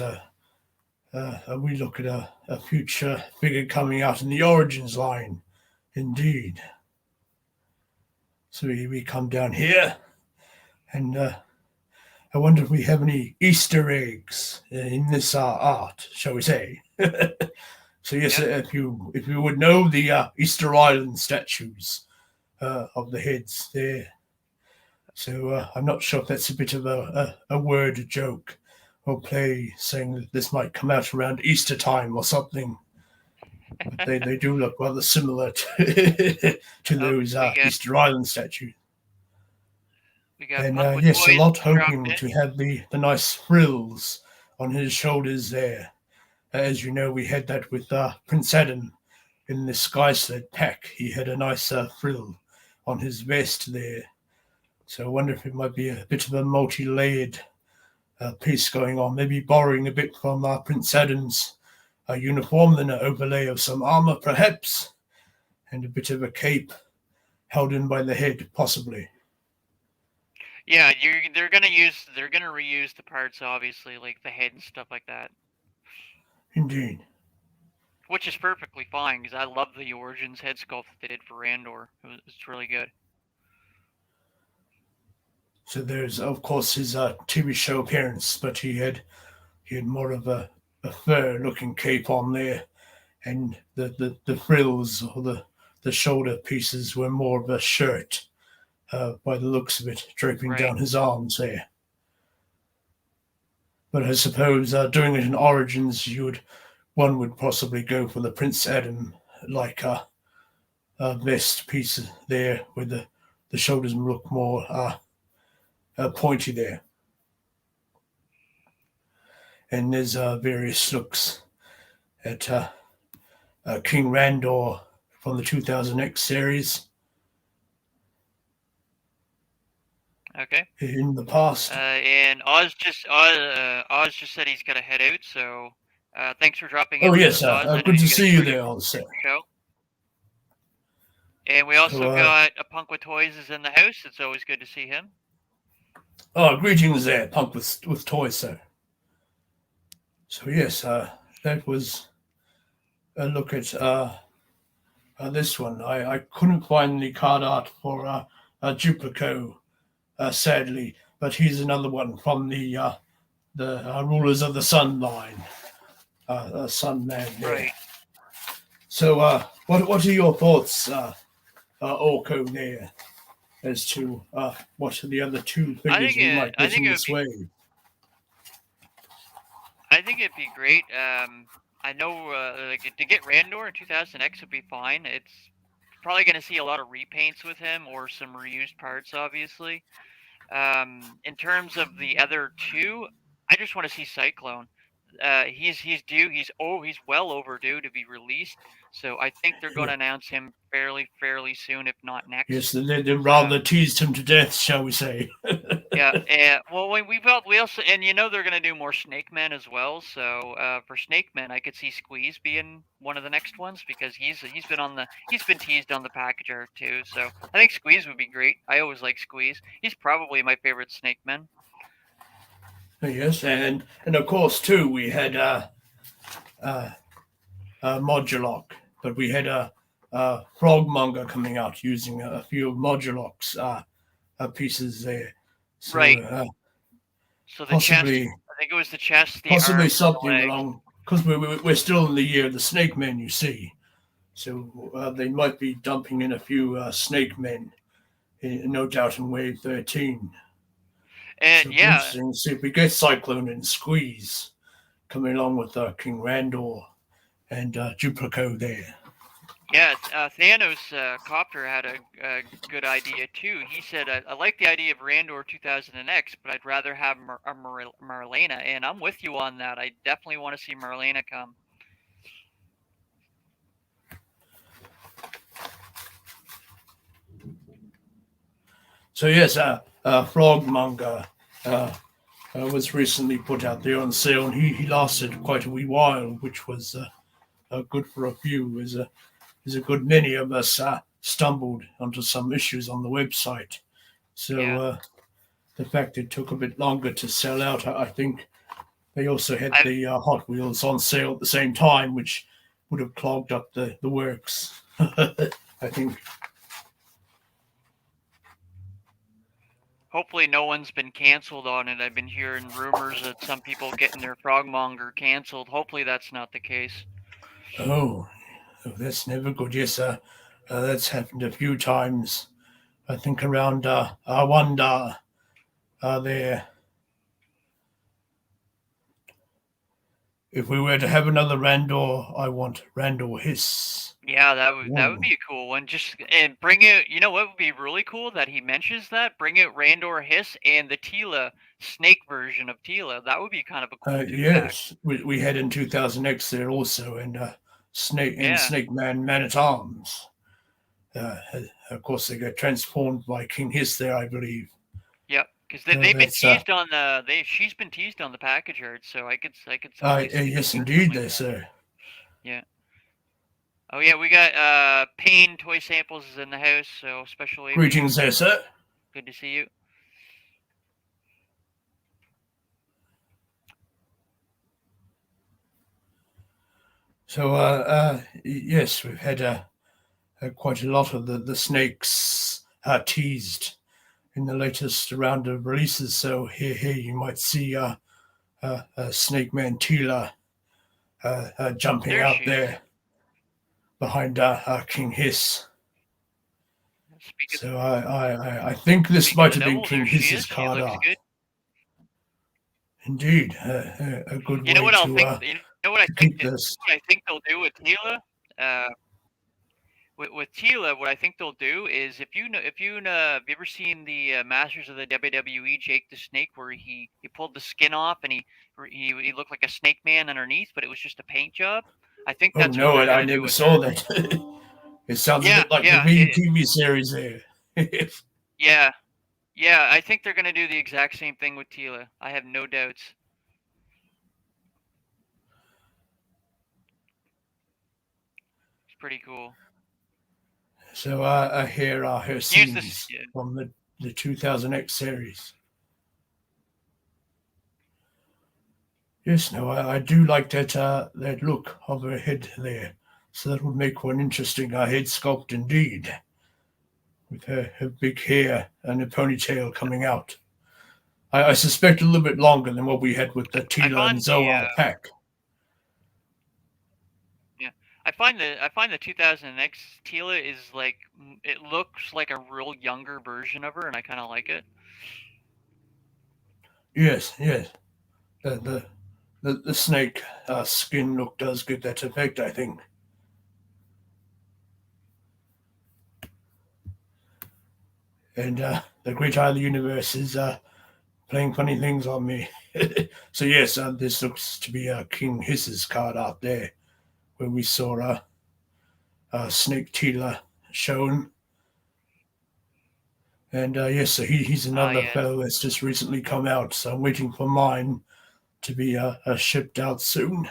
we look at a future figure coming out in the Origins line, indeed. So we come down here, and I wonder if we have any Easter eggs in this art, shall we say? So yes, if you would know the Easter Island statues of the heads there. So I'm not sure if that's a bit of a word joke or play, saying that this might come out around Easter time or something. But they do look rather similar to those Easter Island statues. And yes, a lot hoping to have the nice frills on his shoulders there. As you know, we had that with Prince Adam in the Sky Sled pack. He had a nice frill on his vest there. So I wonder if it might be a bit of a multi-layered piece going on, maybe borrowing a bit from Prince Adam's uniform, then an overlay of some armor perhaps, and a bit of a cape held in by the head, possibly. Yeah, they're gonna reuse the parts, obviously, like the head and stuff like that. Indeed. Which is perfectly fine, because I love the Origins head sculpt that they did for Randor. It's really good. So there's, of course, his TV show appearance, but he had more of a fur-looking cape on there, and the frills or the shoulder pieces were more of a shirt, by the looks of it, draping down his arms there. But I suppose doing it in Origins, one would possibly go for the Prince Adam like vest piece there, where the shoulders look more pointy there. And there's various looks at King Randor from the 2000X series Okay. in the past. And Oz just said he's got to head out. So thanks for dropping in Oh with yes, us, Oz. I know good to you got see you pretty there, also. show. And we also got a Punk with Toys is in the house. It's always good to see him. Oh, greetings there, Punk with Toys, sir. So yes, that was a look at this one. I couldn't find the card art for Duplico, sadly, but he's another one from the Rulers of the Sun line, Sun Man there. Right. So what are your thoughts, Orko, there, as to what are the other two figures we might get in this wave? I think it'd be great. I know to get Randor in 2000X would be fine. It's probably going to see a lot of repaints with him or some reused parts, obviously. In terms of the other two, I just want to see Cyclone. He's due. He's well overdue to be released. So I think they're going to announce him fairly soon, if not next. Yes, they rather teased him to death, shall we say? Yeah. Well, we also, and they're going to do more Snake Men as well. So for Snake Men, I could see Squeeze being one of the next ones because he's been teased on the package art too. So I think Squeeze would be great. I always like Squeeze. He's probably my favorite Snake Man. Yes, and of course too we had Modulock, but we had a Frogmonger coming out using a few Modulock's pieces there. So, right. So the possibly, chest, I think it was the chest, the possibly arms, something along, because we're still in the year of the Snake Men, you see. So they might be dumping in a few Snake Men, no doubt in Wave 13. And so interesting to see if we get Cyclone and Squeeze coming along with King Randor and Duplico there. Yeah, Thanos Copter had a good idea too. He said, I like the idea of Randor 2000X, but I'd rather have Marlena, and I'm with you on that. I definitely want to see Marlena come. So yes, Frogmonger was recently put out there on sale, and he lasted quite a wee while, which was good for a few. As a good many of us stumbled onto some issues on the website. So the fact it took a bit longer to sell out, I think they also had the Hot Wheels on sale at the same time, which would have clogged up the works, I think. Hopefully no one's been canceled on it. I've been hearing rumors that some people getting their Frogmonger canceled. Hopefully that's not the case. Oh, that's never good. Yes, that's happened a few times. I think around Awanda there. If we were to have another Randor, I want Randor Hiss. Yeah, that would be a cool one. And bring it. You know what would be really cool that he mentions that. Bring it Randor Hiss and the Tila Snake version of Tila. That would be kind of a cool. Yes, we had in 2000X there also, and Snake Man at Arms. Of course, they got transformed by King Hiss there, I believe. Yep, because they've been teased on the. She's been teased on the package art, so I could. Yes, indeed, there, sir. Yeah. Oh yeah, we got Pain Toy Samples is in the house, so special. Greetings there, sir. Good to see you. So yes, we've had quite a lot of the snakes teased in the latest round of releases. So here you might see Snake Man Tila jumping out there behind King Hiss. So I think this might have been King Hiss's card art. Indeed, a good way to keep this. What I think they'll do with Tila? with Tila, what I think they'll do is if you have you ever seen the Masters of the WWE Jake the Snake where he pulled the skin off and he looked like a snake man underneath, but it was just a paint job. I think Oh that's what no, they're I gonna do never with saw her. that. It sounds a Yeah, bit like the yeah, TV series there. yeah, yeah. I think they're gonna do the exact same thing with Tila. I have no doubts. It's pretty cool. So here are her Use this. scenes Yeah. from the 2000X series. Yes, no, I do like that look of her head there. So that would make one interesting head sculpt indeed, with her big hair and a ponytail coming out. I suspect a little bit longer than what we had with the I Tila and find the Zoa pack. yeah, I find the 2000X Tila is like it looks like a real younger version of her, and I kind of like it. Yes, yes. The snake skin look does give that effect, I think. And the Great Eye of the Universe is playing funny things on me. So yes, this looks to be King Hiss's card out there, where we saw Snake Tila shown. And yes, so he's Ah, another yes. fellow that's just recently come out. So I'm waiting for mine to be shipped out soon.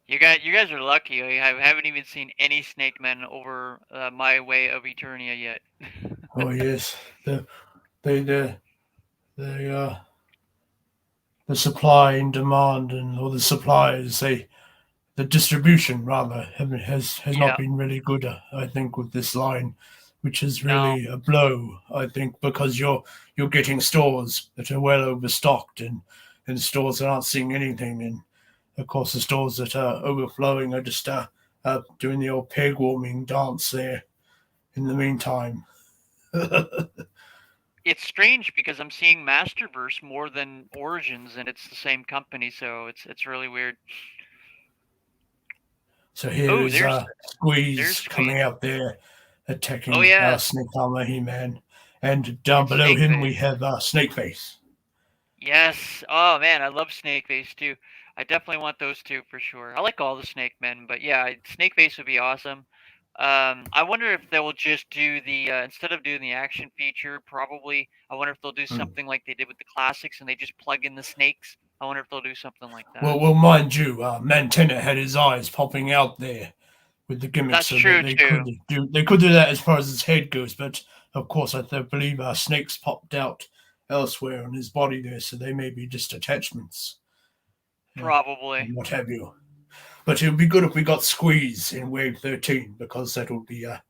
You guys are lucky. I haven't even seen any snake men over my way of Eternia yet. Oh yes, the the the the, uh, the supply and demand and or the suppliers they the distribution rather has not Yeah. been really good. I think with this line, which is No. really a blow. I think because you're getting stores that are well overstocked and stores that aren't seeing anything, and of course the stores that are overflowing are just doing the old peg warming dance there. In the meantime, It's strange because I'm seeing Masterverse more than Origins, and it's the same company, so it's really weird. so here Oh, is there's Squeeze Squeeze. coming out there Oh attacking yeah, Snake Armor He Man, and down and below Snake him we Face. have Snake Face. Yes. Oh man, I love Snake Face too. I definitely want those two for sure. I like all the Snake Men, but yeah, Snake Face would be awesome. I wonder if they will just do the instead of doing the action feature, probably. I wonder if they'll do Hmm. something like they did with the classics, and they just plug in the snakes. I wonder if they'll do something like that. Well, mind you, Mantenna had his eyes popping out there with the gimmick, That's so that true too. they could do that as far as his head goes. But of course, believe snakes popped out elsewhere on his body there, so they may be just attachments Probably. and what have you. But it would be good if we got Squeeze in Wave 13 because that would be a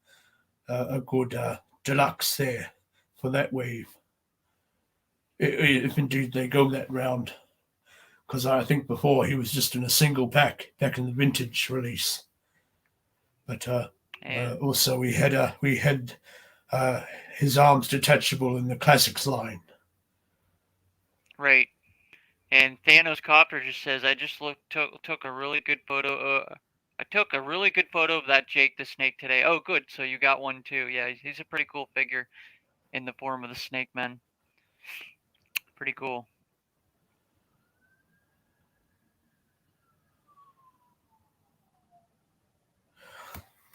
good deluxe there for that wave, if indeed they go that round. Because I think before he was just in a single pack back in the vintage release. But Yeah. also we had his arms detachable in the classics line. Right. And Thanos Copter just says, "I just took a really good photo. I took a really good photo of that Jake the Snake today. Oh, good. So you got one too. Yeah, he's a pretty cool figure in the form of the Snake Man. Pretty cool.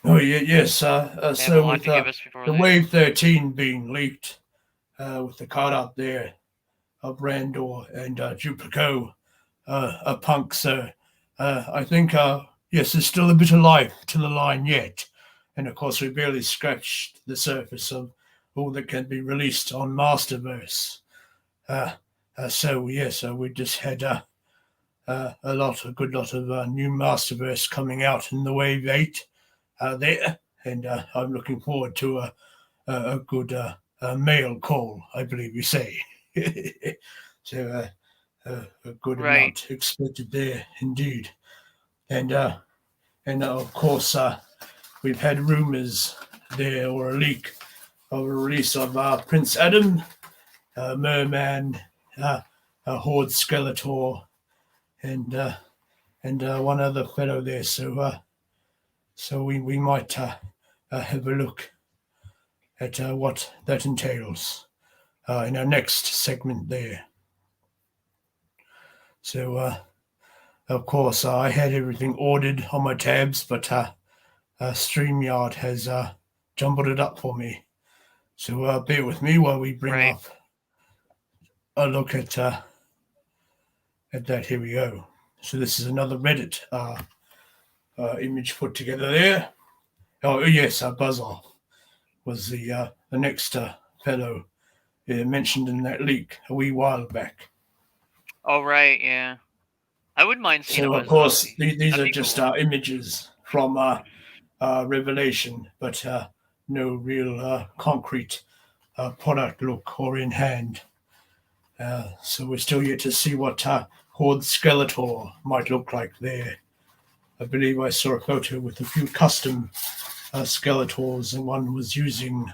Oh yeah, yes. They have a So lot with to give us before the they. Wave 13 being leaked, with the card out there of Randor and Duplico, a punk, so I think yes, there's still a bit of life to the line yet, and of course we barely scratched the surface of all that can be released on Masterverse. Uh, so yes, we just had a good lot of new Masterverse coming out in the Wave 8 there, and I'm looking forward to a good mail call, I believe you say. So a good Right. amount expected there indeed, and of course we've had rumors there or a leak of a release of Prince Adam, Merman, a Horde Skeletor, and one other fellow there. So So we might have a look at what that entails in our next segment there. So, of course, I had everything ordered on my tabs, but StreamYard has jumbled it up for me. So bear with me while we bring Right. up a look at that. Here we go. So this is another Reddit image put together there. Oh yes, Buzz Off was the next fellow mentioned in that leak a wee while back. Oh, right. Yeah. I wouldn't mind seeing a So of buzz off. course these That'd are be just cool. images from Revelation, but no real concrete product look or in hand. So we're still yet to see what Horde Skeletor might look like there. I believe I saw a photo with a few custom Skeletors, and one was using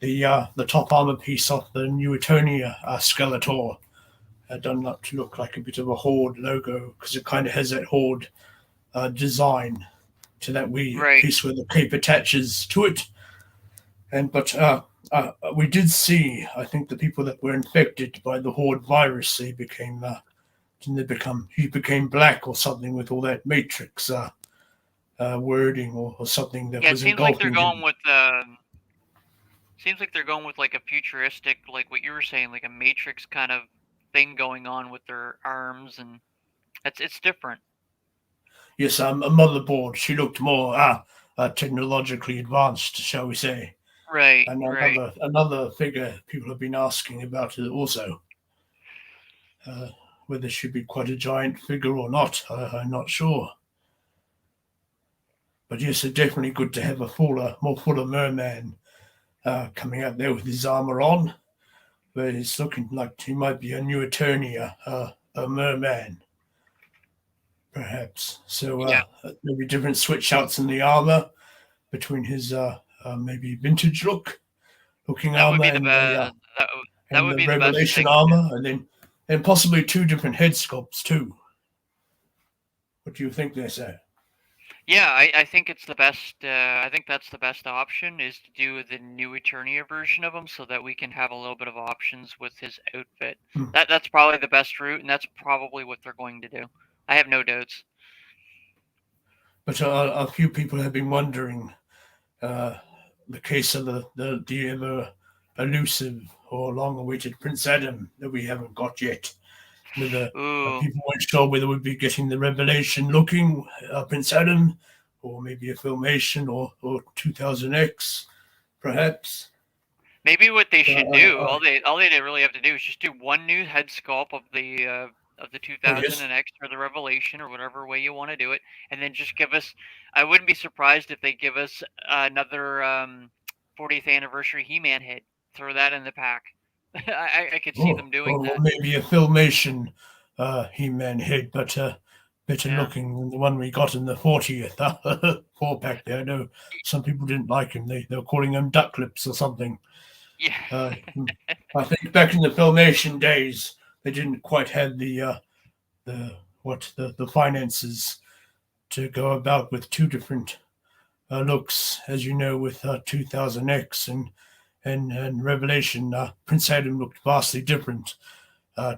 the top armor piece off the New Eternia Skeletor, done up to look like a bit of a Horde logo because it kind of has that Horde design to that wee Right. piece where the cape attaches to it. But we did see, I think, the people that were infected by the Horde virus, they became he became black or something with all that Matrix wording or something that Yeah, it was seems like they're engulfing going him. with seems like they're going with like a futuristic, like what you were saying, like a Matrix kind of thing going on with their arms, and it's different. Yes, a motherboard. She looked more technologically advanced, shall we say. Right. And Right. another figure people have been asking about it also. Uh, Whether she'd be quite a giant figure or not, I'm not sure. But yes, it's definitely good to have a more fuller merman coming out there with his armor on. But it's looking like he might be a new Eternia, a merman, perhaps. So Yeah. maybe different switch outs in the armor between his maybe vintage looking That would armor be the best. That and would the be the best Revelation thing to do. armor, and possibly two different head sculpts too. What do you think they say? Yeah, I think it's the best. I think that's the best option is to do the new Eternia version of him, so that we can have a little bit of options with his outfit. Hmm. That's probably the best route, and that's probably what they're going to do. I have no doubts. But a few people have been wondering uh, the case of the ever elusive or long-awaited Prince Adam that we haven't got yet. Whether Ooh, people weren't sure whether we'd be getting the Revelation looking Prince Adam, or maybe a Filmation or 2000X, perhaps. maybe what they should do, Uh, all they really have to do is just do one new head sculpt of the oh 2000 yes. and X or the Revelation or whatever way you want to do it, and then just give us. I wouldn't be surprised if they give us another 40th anniversary He-Man head. Throw that in the pack. I could see them doing Or that. maybe a Filmation He-Man head, but better Yeah. looking than the one we got in the 40th four pack there. I know some people didn't like him. They were calling him duck lips or something. Yeah. Uh, I think back in the Filmation days, they didn't quite have the finances to go about with two different looks, as you know, with 2000X and Revelation. Prince Adam looked vastly different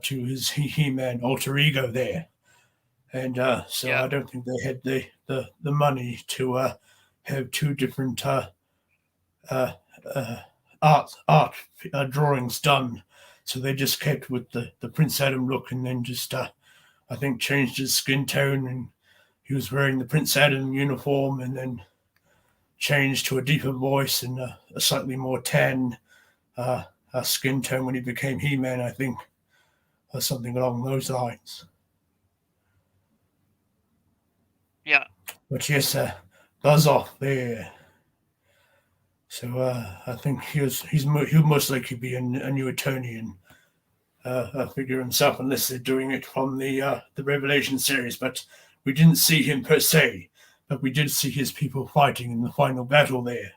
to his He-Man alter ego there, and so Yeah. I don't think they had the money to have two different uh, uh, art drawings done. So they just kept with the Prince Adam look, and then just I think changed his skin tone, and he was wearing the Prince Adam uniform, and then changed to a deeper voice and a slightly more tan uh, skin tone when he became He-Man, I think, or something along those lines. Yeah. But yes, Buzz off there. So I think he'll most likely be a new Etonian figure himself, unless they're doing it from the Revelation series. But we didn't see him per se, but we did see his people fighting in the final battle there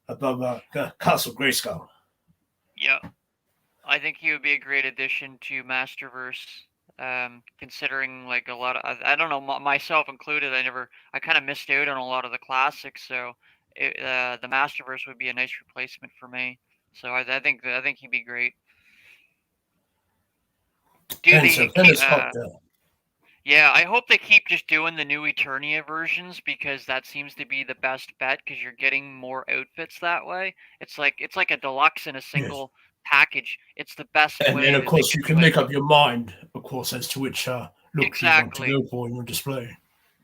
above Castle Grayskull. Yeah. I think he would be a great addition to Masterverse. considering like a lot of I don't know myself included. I kind of missed out on a lot of the classics, so the Masterverse would be a nice replacement for me. So I think he'd be great. Do And so they Fender keep? Sculptor. Yeah, I hope they keep just doing the new Eternia versions because that seems to be the best bet because you're getting more outfits that way. It's like a deluxe in a Yes. single package. It's the best And then, way of that they course, could you do can it. make up your mind, of course, as to which look you want to Exactly. go for in your display.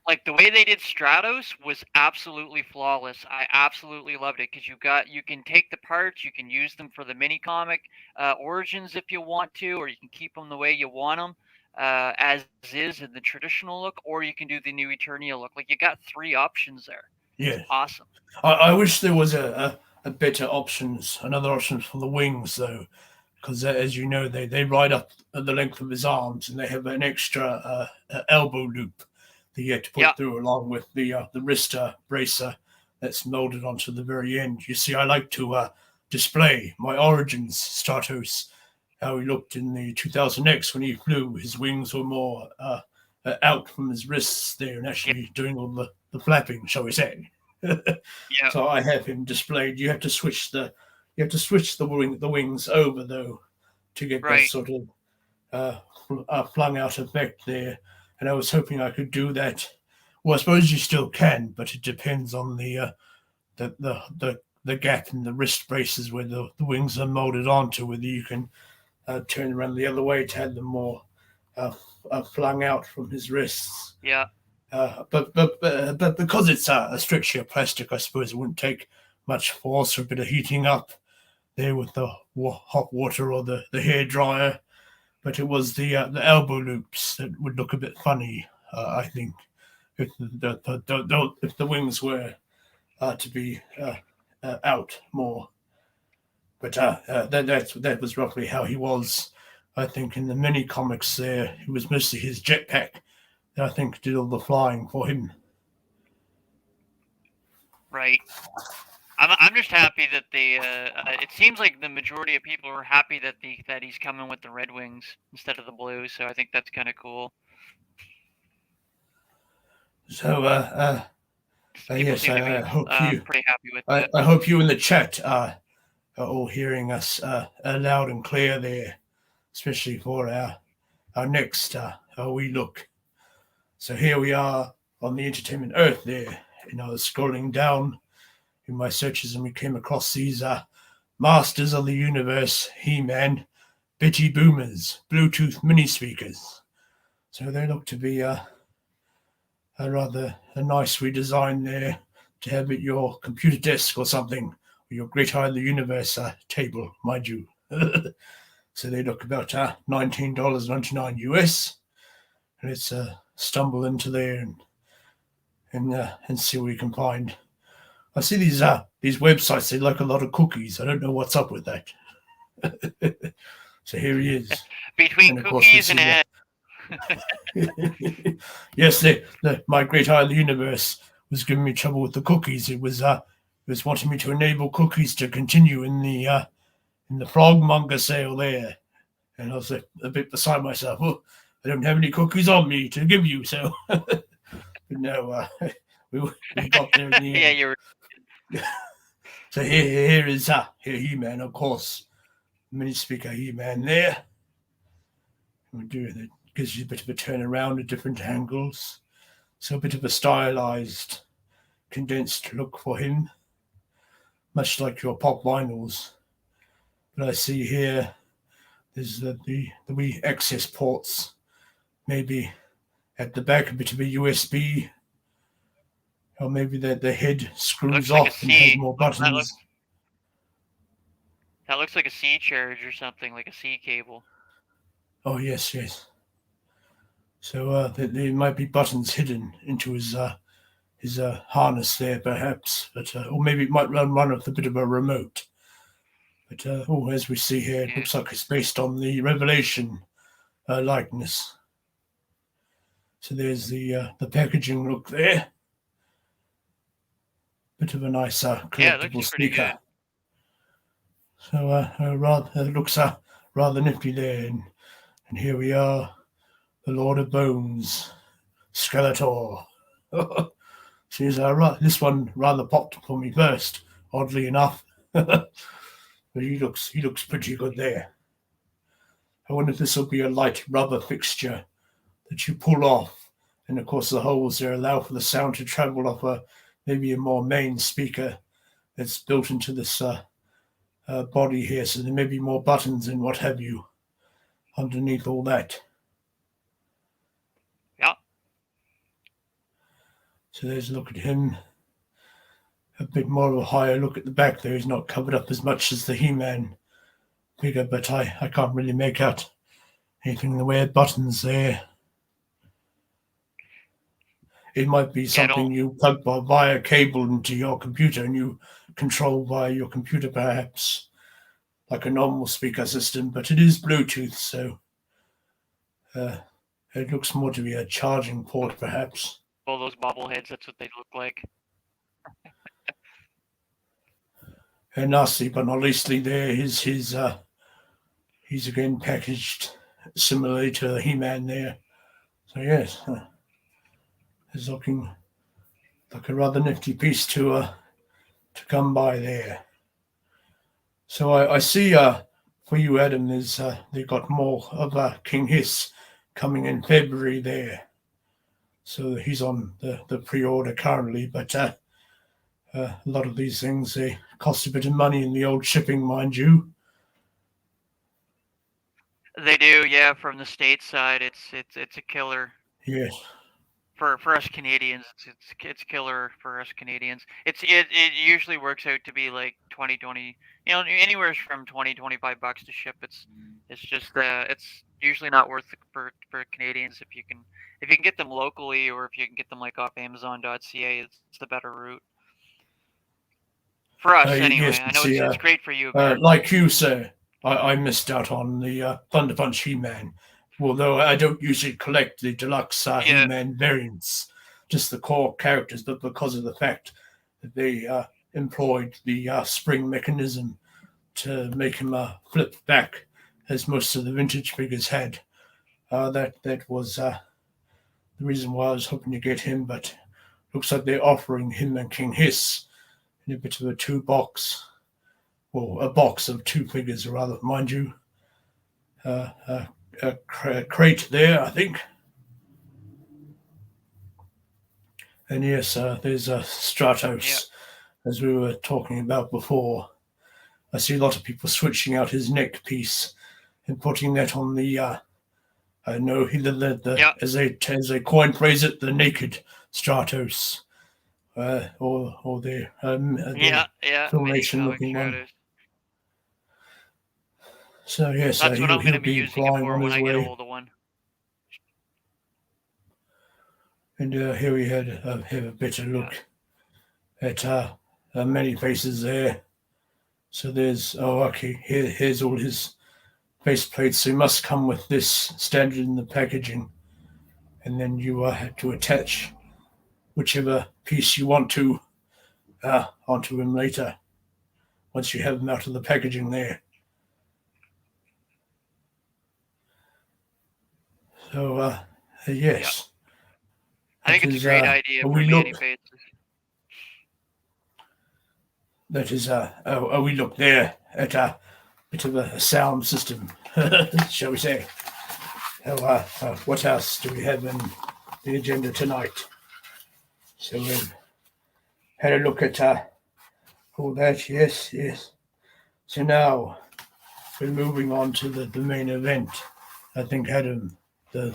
Like the way they did Stratos was absolutely flawless. I absolutely loved it because you can take the parts, you can use them for the mini comic origins if you want to, or you can keep them the way you want them as is in the traditional look, or you can do the new Eternia look. Like you got three options there. It's Yes. awesome. I wish there was a better options, another option for the wings, though, because as you know, they ride up at the length of his arms, and they have an extra elbow loop that you have to Yeah, put through along with the wrist bracer that's molded onto the very end. You see, I like to display my origins Stratos, how he looked in the 2000X when he flew. His wings were more out from his wrists there and yeah, actually doing all the flapping, shall we say. yeah. So I have him displayed. You have to switch the wings over though to get that Right. sort of flung out effect there. And I was hoping I could do that. Well, I suppose you still can, but it depends on the gap in the wrist braces where the wings are molded onto, whether you can turn around the other way to have them more uh, flung out from his wrists. Yeah. But because it's a strict sheer plastic, I suppose it wouldn't take much force or a bit of heating up there with the hot water or the hair dryer. But it was the elbow loops that would look a bit funny. I think if if the wings were to be out more. But that was roughly how he was. I think in the mini comics there, it was mostly his jetpack that I think did all the flying for him. Right. I'm just happy that they. It seems like the majority of people are happy that he's coming with the Red Wings instead of the Blues. So I think that's kind of cool. So People yes, seem to be pretty happy with it. I hope you in the chat are all hearing us loud and clear there, especially for our next wee look. So here we are on the Entertainment Earth there, and I was scrolling down in my searches and we came across these Masters of the Universe He-Man Betty Boomers Bluetooth mini speakers. So they look to be a rather a nice redesign there to have at your computer desk or something, or your Great Eye of the Universe table, mind you. So they look about $19.99 US, and let's stumble into there and see what we can find. I see these websites. They like a lot of cookies. I don't know what's up with that. So here he is, Between and of course cookies and eggs. yes, my Great Eye of the Universe was giving me trouble with the cookies. It was wanting me to enable cookies to continue in the frogmonger sale there, and I was a bit beside myself. Oh, I don't have any cookies on me to give you, so but no, we got there in the end. Yeah, you're. So here is here He-Man, of course, mini speaker He-Man there. We'll do it. Gives you a bit of a turn around at different angles. So a bit of a stylized, condensed look for him, much like your pop vinyls. But I see here there's the wee access ports, maybe at the back a bit of a USB, or maybe the head screws Like off and has more buttons. That looks like a C charge or something, like a C cable. Oh yes, yes. So there might be buttons hidden into his harness there, perhaps, but or maybe it might run with a bit of a remote. But as we see here, it looks like it's based on the Revelation likeness. So there's the packaging look there. Bit of a nice collectible speaker. So rather it looks rather nifty there, and here we are the Lord of Bones, Skeletor. She's this one rather popped for me first, oddly enough. But he looks pretty good there. I wonder if this will be a light rubber fixture that you pull off, and of course the holes there allow for the sound to travel off maybe a more main speaker that's built into this body here, so there may be more buttons and what have you underneath all that. Yeah. So there's a look at him. A bit more of a higher look at the back there. He's not covered up as much as the He-Man figure, but I can't really make out anything in the way of buttons there. It might be something you plug via cable into your computer and you control via your computer, perhaps, like a normal speaker system, but it is Bluetooth, so it looks more to be a charging port, perhaps. All those bobbleheads, that's what they look like. And lastly, but not leastly, there is he's again packaged similarly to the He-Man there. So yes, it's looking like a rather nifty piece to come by there. So I see for you, Adam, there's they got more of King Hiss coming in February there. So he's on the pre-order currently, but a lot of these things, they cost a bit of money in the old shipping, mind you. They do, yeah. From the States side, it's a killer. Yes. For us Canadians, it's killer for us Canadians. It usually works out to be like 20, anywhere from $20-$25 to ship. It's just it's usually not worth it for Canadians if you can get them locally, or if you can get them like off Amazon.ca. It's the better route for us anyway. Yes, I know it's great for you, man. like you say, I missed out on the Thunder Punch He-Man. Although I don't usually collect the deluxe He-Man variants, just the core characters, but because of the fact that they employed the spring mechanism to make him flip back, as most of the vintage figures had, that was the reason why I was hoping to get him. But looks like they're offering him and King Hiss in a bit of a two-box, well, a box of two figures, rather, mind you. A crate there, I think. And yes, there's a Stratos, as we were talking about before. I see a lot of people switching out his neck piece and putting that on the, I know as they coin phrase it, the naked Stratos, or the Filmation looking one. So yes, that's what I'm going to be using it for when I get a hold of one. And here we have a better look at many faces there. So there's here's all his face plates. So he must come with this standard in the packaging, and then you have to attach whichever piece you want to onto him later once you have them out of the packaging there. So yes. I think it's a great idea for many faces. That is we look there at a bit of a sound system, shall we say. What else do we have in the agenda tonight? So we've had a look at all that, yes. So now we're moving on to the main event. I think, Adam, the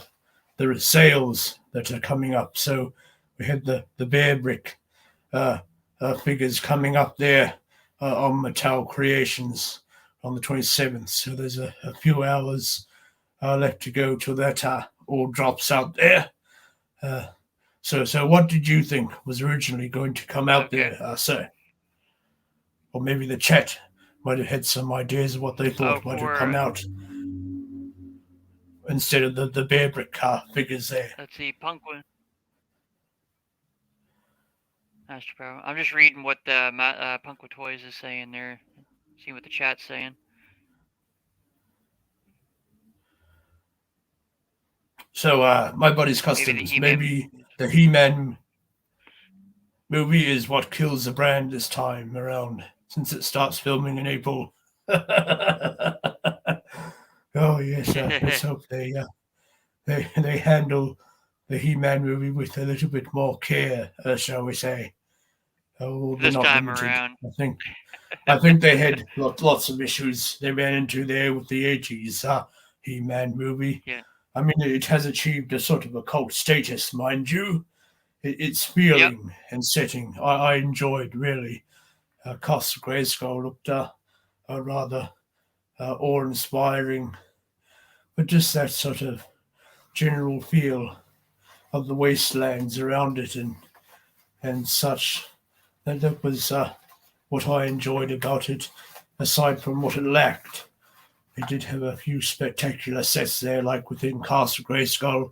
sales that are coming up. So we had the Bear Brick figures coming up there on Mattel Creations on the 27th. So there's a few hours left to go till that all drops out there. So what did you think was originally going to come out there, sir? Or maybe the chat might have had some ideas of what they thought might have come out instead of the Bear Brick figures there. Let's see, Punkwin. I'm just reading what the Punkwa Toys is saying there. See what the chat's saying. So, my buddy's Maybe the customs. He-Man. Maybe the He-Man movie is what kills the brand this time around, since it starts filming in April. Oh yes, let's hope they handle the He-Man movie with a little bit more care, shall we say? Oh, they're This not time limited. around. I think they had lots of issues they ran into there with the 80s He-Man movie. Yeah. I mean, it has achieved a sort of a cult status, mind you. Its Yep. feeling and setting I enjoyed, really. Castle Grayskull looked rather awe-inspiring, but just that sort of general feel of the wastelands around it and such. That was what I enjoyed about it, aside from what it lacked. It did have a few spectacular sets there, like within Castle Grayskull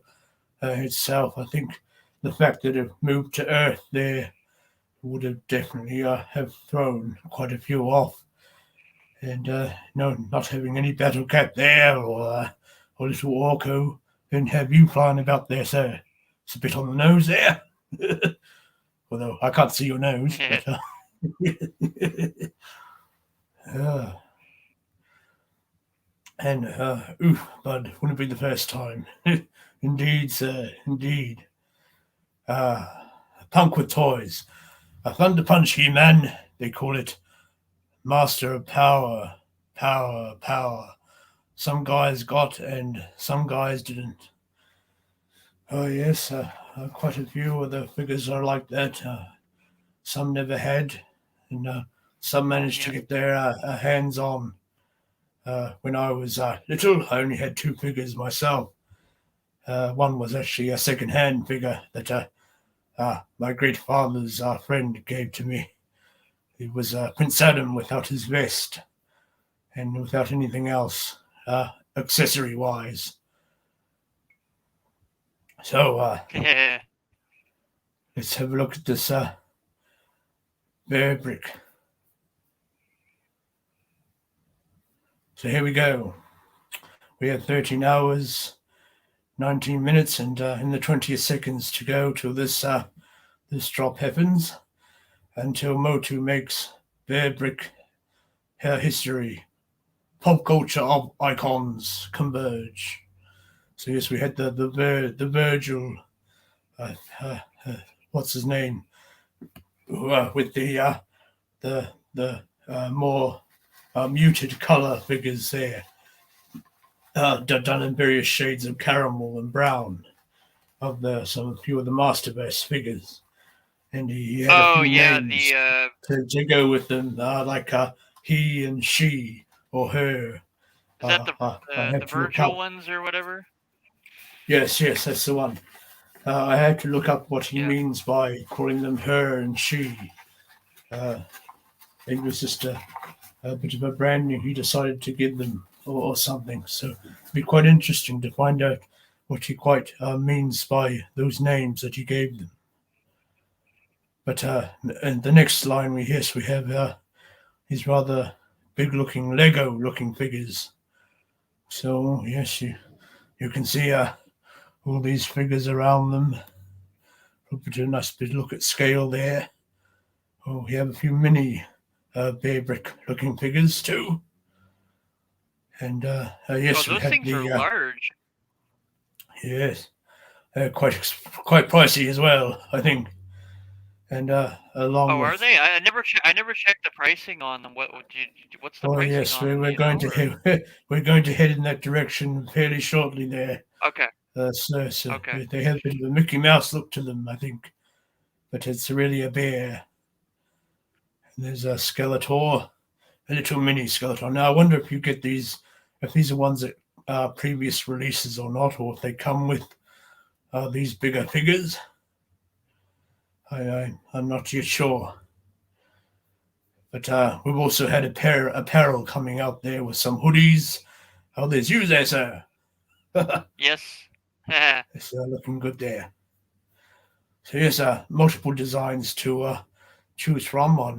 itself. I think the fact that it moved to Earth there would have definitely have thrown quite a few off. And no, not having any battle cat there or little Orko, and have you flying about there, sir. It's a bit on the nose there. Although I can't see your nose. But, and bud, wouldn't be the first time. Indeed, sir, indeed. Punk with toys. A Thunder Punch He-Man, they call it. Master of Power. Power, power. Some guys got and some guys didn't. Oh, yes, quite a few of the figures are like that. Some never had, and some managed to get their hands on. When I was little, I only had 2 figures myself. One was actually a second-hand figure that my great father's friend gave to me. It was Prince Adam without his vest and without anything else, accessory-wise. So let's have a look at this bear brick. So here we go. We have 13 hours, 19 minutes, and in the 20th seconds to go till this drop happens, until Motu makes bear brick history. Pop culture icons converge. So yes, we had the Virgil, what's his name, with the more muted color figures there, done in various shades of caramel and brown, of a few of the Masterverse figures, and he had a few names to go with them, like he and she or her. Is that the Virgil ones or whatever? Yes, that's the one. I had to look up what he means by calling them her and she. It was just a bit of a brand new he decided to give them or something. So it'd be quite interesting to find out what he quite means by those names that he gave them. But and the next line we have these rather big-looking Lego-looking figures. So yes, you can see all these figures around them. Probably a nice bit look at scale there. Oh, we have a few mini bear brick looking figures too. And yes, those things are large. Yes, quite pricey as well, I think. And along with, are they? I never checked the pricing on them. What's the pricing yes, on them? we're going to head in that direction fairly shortly there. Okay. So they have a bit of a Mickey Mouse look to them, I think, but it's really a bear. And there's a Skeletor, a little mini Skeletor. Now I wonder if you get these, if these are ones that are previous releases or not, or if they come with these bigger figures. I'm not yet sure. But we've also had apparel coming out there with some hoodies. Oh, there's you there, sir. Yes. It's looking good there. So yes, multiple designs to choose from on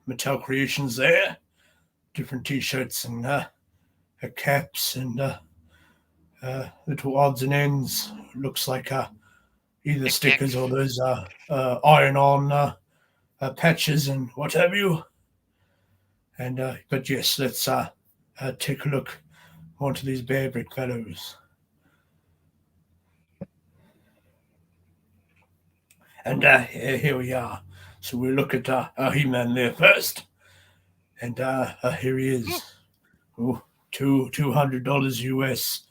Mattel Creations there. Different T-shirts and caps and little odds and ends. Looks like either stickers or Knickknacks. those iron-on patches and what have you. And but yes, let's take a look onto these bear brick fellows. And here we are. So we look at He-Man there first, and here he is. Oh, $200 US.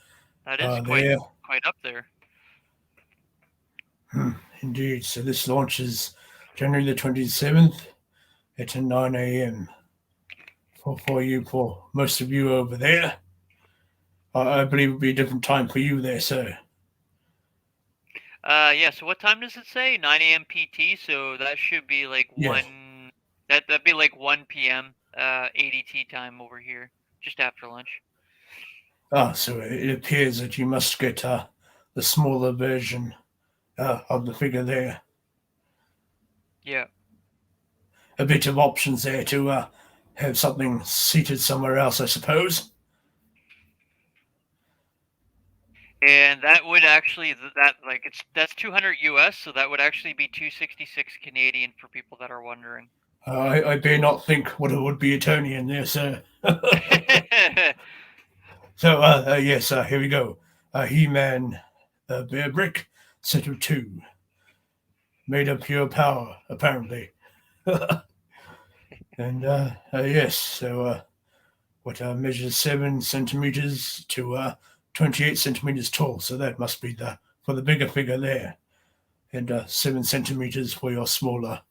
That is There. quite up there. Indeed. So this launches January the 27th at 9 a.m. For most of you over there. I believe it'll be a different time for you there, sir. Yeah, so what time does it say? 9 a.m. PT, so that should be like Yes. 1 that'd be like 1 p.m. ADT time over here, just after lunch. So it appears that you must get the smaller version of the figure there. Yeah. A bit of options there to have something seated somewhere else, I suppose. And that would actually that's 200 US, so that would actually be 266 Canadian for people that are wondering. I dare not think what it would be Etonian there, sir. So yes, here we go. He-Man bear brick set of 2, made of pure power, apparently. And yes, so what measures 7 centimeters to 28 centimeters tall. So that must be for the bigger figure there, and 7 centimeters for your smaller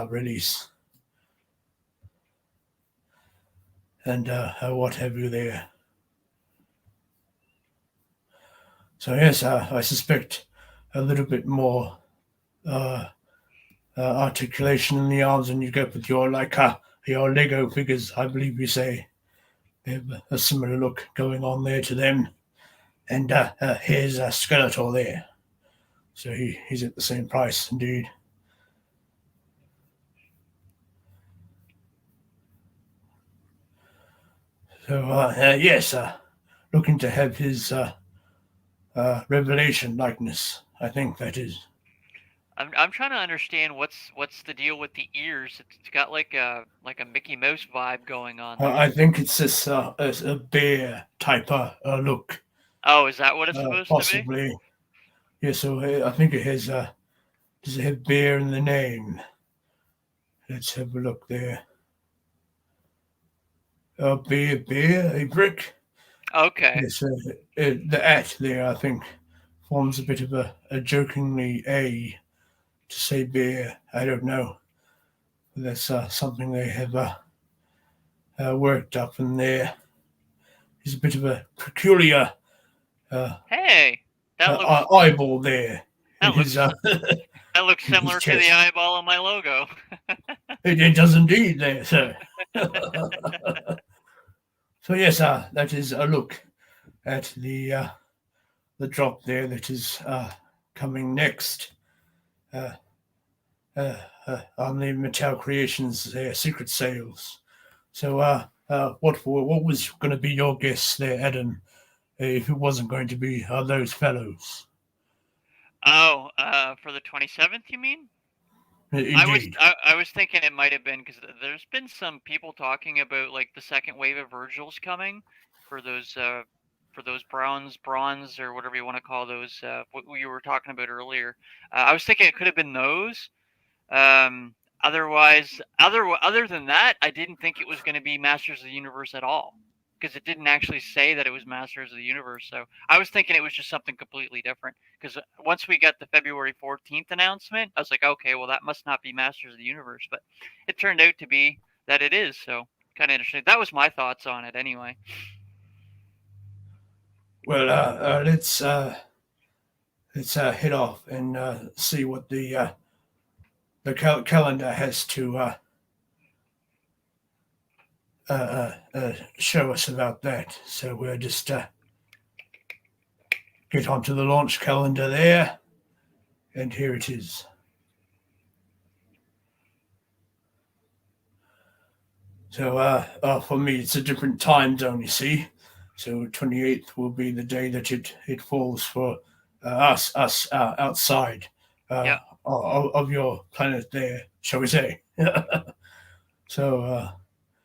release. And what have you there? So yes, I suspect a little bit more articulation in the arms than you get with your your Lego figures. I believe you say they have a similar look going on there to them. And here's Skeletor there. So he's at the same price, indeed. So yes, looking to have his Revelation likeness. I think that is. I'm trying to understand what's the deal with the ears. It's got like a Mickey Mouse vibe going on there. I think it's this a bear type look. Oh, is that what it's supposed to be? Possibly. Yeah, so I think it has does it have bear in the name? Let's have a look there. Bear, a brick. Okay. Yes, the at there, I think, forms a bit of a jokingly A to say bear. I don't know. That's something they have worked up in there. He's a bit of a peculiar Hey, that looks eyeball there. that looks His, that looks similar to the eyeball on my logo. It does indeed there, sir. So yes, that is a look at the drop there that is coming next on the Mattel Creations secret sales. So what was going to be your guess there, Adam, if it wasn't going to be those fellows? Oh, for the 27th, you mean? Indeed. I was thinking it might have been because there's been some people talking about like the second wave of Virgils coming for those bronze or whatever you want to call those. What you were talking about earlier. I was thinking it could have been those. Otherwise, other than that, I didn't think it was going to be Masters of the Universe at all because it didn't actually say that it was Masters of the Universe. So I was thinking it was just something completely different. Because once we got the February 14th announcement, I was like, okay, well that must not be Masters of the Universe, but it turned out to be that it is. So kind of interesting. That was my thoughts on it, anyway. Well, let's head off and see what the calendar has to show us about that. So we'll just get onto the launch calendar there, and here it is. So for me, it's a different time zone, you see. So 28th will be the day that it falls for us outside Yep. of your planet there, shall we say? So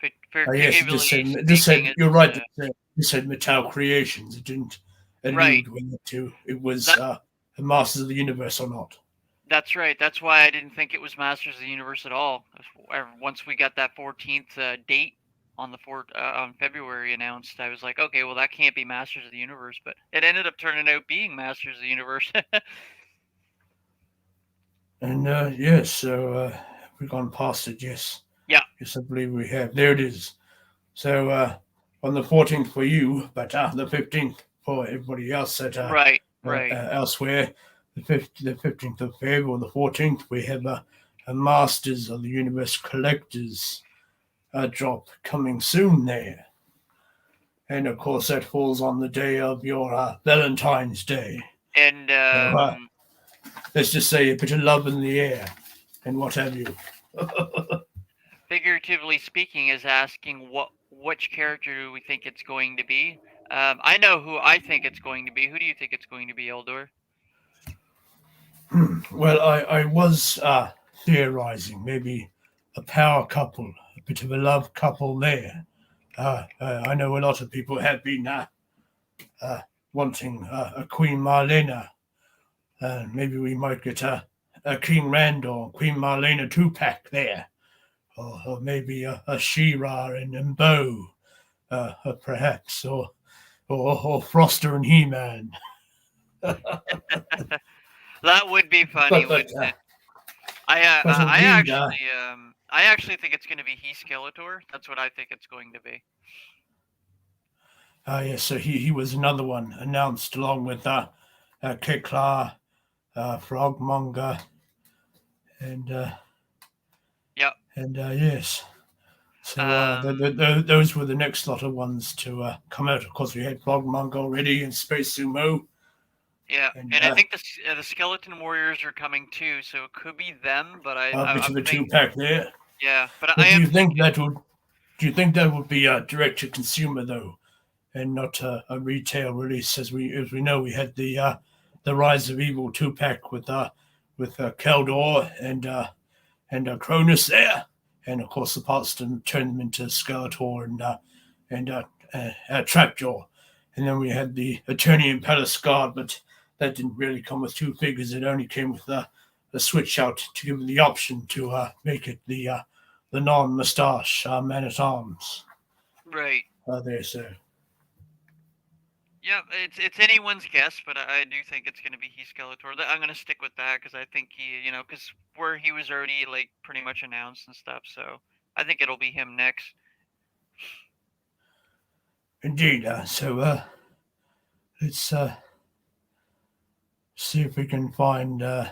yes, Particularly it just speaking, said you're it's right. It said Mattel Creations. It didn't right. allude whether it was That Masters of the Universe or not. that's right. That's why I didn't think it was Masters of the Universe at all. Once we got that 14th date on the on February announced, I was like, okay, well that can't be Masters of the Universe, but it ended up turning out being Masters of the Universe. And yes, so we've gone past it. Yes, Yeah. yes, I believe we have. There it is. So on the 14th for you, but the 15th for everybody else at Right. Right. elsewhere. The 15th of February or the 14th, we have a Masters of the Universe Collectors drop coming soon there. And of course, that falls on the day of your Valentine's Day. And So, let's just say a bit of love in the air and what have you. figuratively speaking, is asking which character do we think it's going to be. I know who I think it's going to be. Who do you think it's going to be, Eldor? Well, I was theorizing maybe a power couple, a bit of a love couple there. I know a lot of people have been wanting a Queen Marlena. Maybe we might get a King Randor, Queen Marlena 2-pack there. Or maybe a She-Ra and Bo, perhaps, or Froster and He-Man. That would be funny, wouldn't it? I actually think it's going to be He Skeletor. That's what I think it's going to be. Yes, so he was another one announced along with Kekla, Frogmonger, and yep. And yes. So those were the next lot of ones to come out. Of course, we had Frogmonger already and Space Sumo. Yeah, and I think the Skeleton Warriors are coming too, so it could be them. But a bit of a 2-pack there. Yeah, but do you think that would be direct to consumer though, and not a retail release? As we know, we had the Rise of Evil 2-pack with Keldor and Cronus there, and of course the parts to turn them into Skeletor and Trapjaw, and then we had the Eternian Palace Guard, but that didn't really come with 2 figures. It only came with a switch out to give them the option to make it the non-moustache man at arms. Right. There, so. Yeah, it's anyone's guess, but I do think it's going to be He Skeletor. I'm going to stick with that because I think because where he was already like pretty much announced and stuff, so I think it'll be him next. Indeed. So let's see if we can find all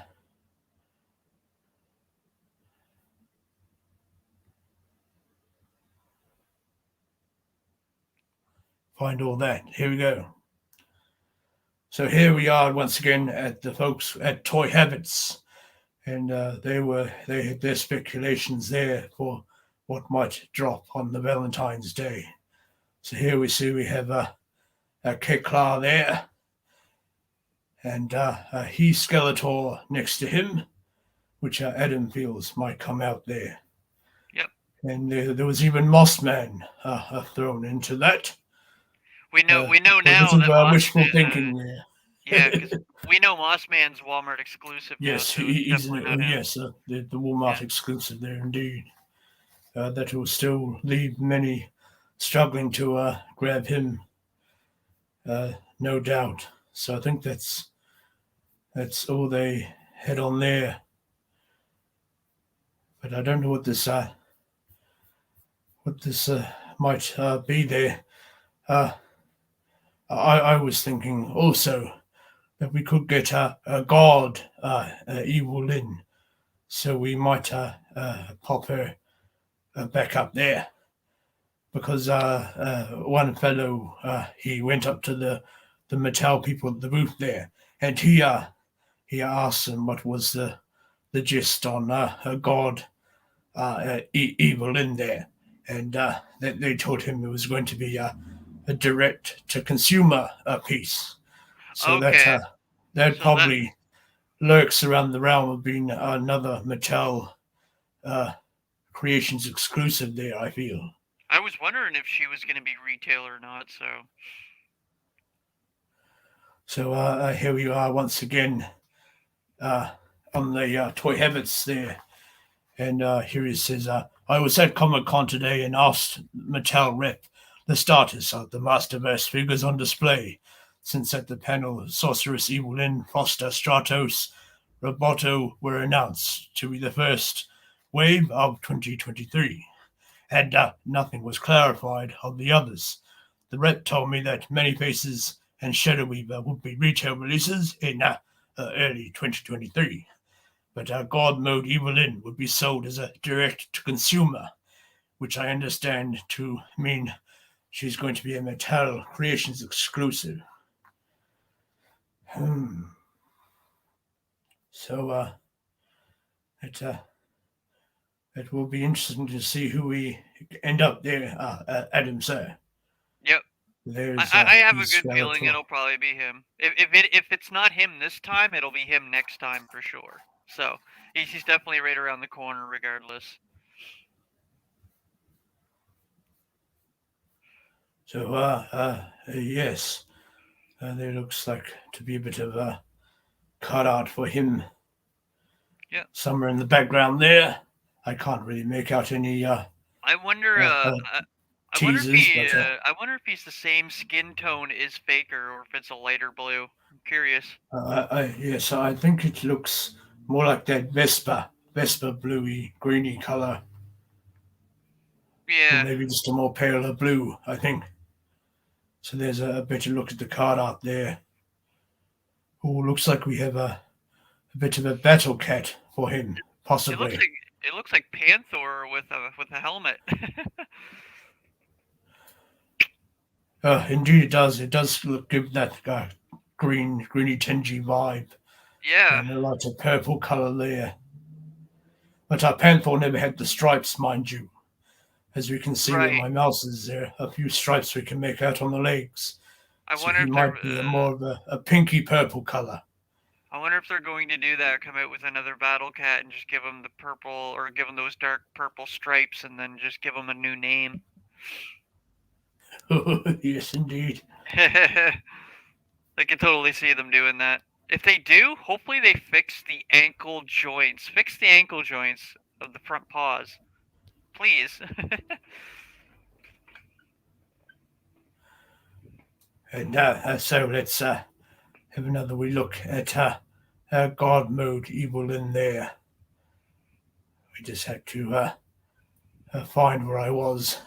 that. Here we go. So here we are once again at the folks at Toy Habits, and they had their speculations there for what might drop on the Valentine's Day. So here we see we have a Kekla there, and a He Skeletor next to him, which Adam feels might come out there. Yep. And there was even Mossman thrown into that. We know now that wishful thinking there. Yeah, because we know Mossman's Walmart exclusive. Yes, now, so he's the Walmart exclusive there indeed. That will still leave many struggling to grab him, no doubt. So I think that's all they had on there. But I don't know what this might be there. I was thinking also that we could get a god, Evil Lyn, so we might pop her back up there, because one fellow he went up to the Mattel people at the booth there, and he asked them what was the gist on a god, Evil Lyn there, and they told him it was going to be a direct-to-consumer piece. So Okay, that so that probably lurks around the realm of being another Mattel uh, Creations exclusive there, I feel. I was wondering if she was going to be retail or not. So So here we are once again uh, on the Toy Habits there. And here he says, I was at Comic Con today and asked Mattel rep the status of the Masterverse figures on display, since at the panel Sorceress Evelyn, Foster, Stratos, Roboto were announced to be the first wave of 2023, and nothing was clarified on the others. The rep told me that Many Faces and Shadow Weaver would be retail releases in early 2023, but God Mode Evelyn would be sold as a direct to consumer, which I understand to mean she's going to be a Mattel Creations exclusive. Hmm. So it it will be interesting to see who we end up there, Adam. Sir, yep, there's I have a he's good feeling Skeletor. it'll probably be him. If it's not him this time, it'll be him next time for sure. So he's definitely right around the corner, regardless. So yes, there looks like to be a bit of a cutout for him Yeah, somewhere in the background there. I can't really make out any I wonder. uh, uh, I wonder if teasers, but I wonder if he's the same skin tone as Faker, or if it's a lighter blue. I'm curious. yes, I think it looks more like that Vespa bluey, greeny color, or Yeah, maybe just a more paler blue, I think. So there's a better look at the card art there. Oh, looks like we have a bit of a battle cat for him, it looks possibly. like it looks like Panther with a helmet. Indeed, it does. It does look, give that greeny, tingy vibe, Yeah, and a lot of purple color there. But our Panther never had the stripes, mind you. As we can see where right. my mouse is, there are a few stripes we can make out on the legs. I So wonder he if they're might be a more of a pinky purple color. I wonder if they're going to do that, come out with another battle cat and just give him the purple, or give him those dark purple stripes, and then just give him a new name. Yes, indeed. I can totally see them doing that. If they do, hopefully they fix the ankle joints. Fix the ankle joints of the front paws, please. And so let's have another wee look at God Mode Evil in there. We just had to find where I was.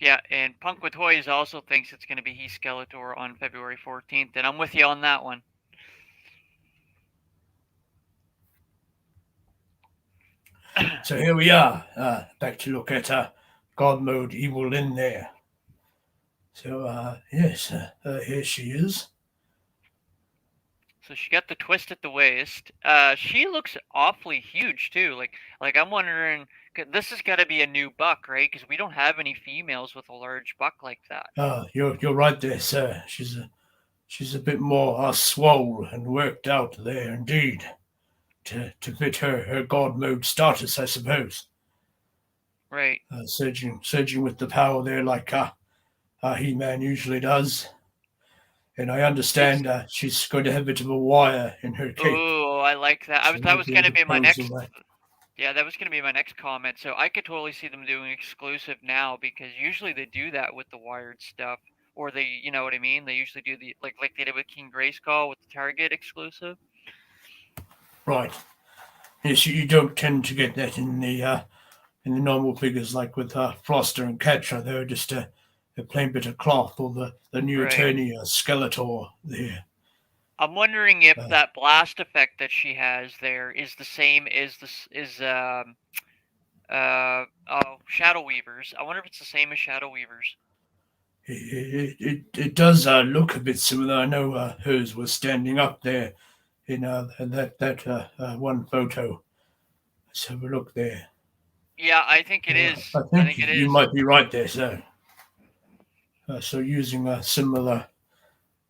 Yeah, and Punk with Toys also thinks it's going to be He Skeletor on February 14th, and I'm with you on that one. So here we are, back to look at God Mode Evil in there. So yes, here she is. So she got the twist at the waist. She looks awfully huge too. Like I'm wondering, this has got to be a new buck, right? Because we don't have any females with a large buck like that. You're right there, sir. She's a bit more swole and worked out there, indeed, to fit her God Mode status, I suppose. Right. Surging with the power there, like He-Man usually does. And I Yes. understand she's going to have a bit of a wire in her cape, Oh, I like that. so That we'll was be going able to to be my pose in next. that. Yeah, that was going to be my next comment. So I could totally see them doing exclusive now, because usually they do that with the wired stuff, or they, you know what I mean? They usually do the like they did with King Grayskull with the Target exclusive. Right. Yes, you don't tend to get that in the normal figures like with Froster and Catra. They're just a plain bit of cloth, or the new Right. attorney Skeletor there. I'm wondering if Uh, that blast effect that she has there is the same as Shadow Weavers. I wonder if it's the same as Shadow Weavers. it does look a bit similar. I know hers was standing up there in that one photo. Let's have a look there. Yeah, I think it is. I I think think it you is. might be right there, sir. so using similar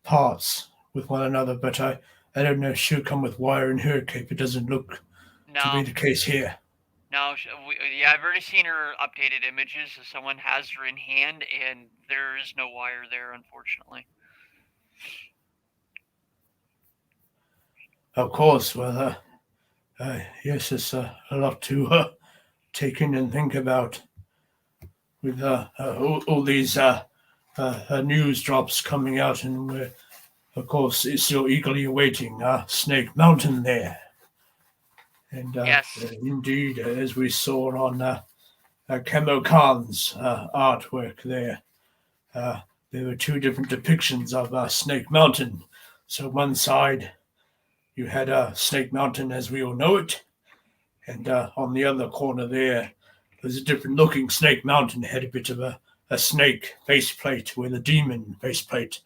parts with one another. But I don't know if she'll come with wire in her cape. It doesn't look to be No, the case here. no. Yeah, I've already seen her updated images. So someone has her in hand, and there is no wire there, unfortunately. Of course, well, yes, it's a lot to take in and think about with all these news drops coming out, and we're, of course, it's still eagerly awaiting Snake Mountain there. And Yes. indeed, as we saw on Camo Khan's artwork there were two different depictions of Snake Mountain. So one side you had Snake Mountain as we all know it, and on the other corner there's a different looking Snake Mountain. It had a bit of a snake faceplate where the demon faceplate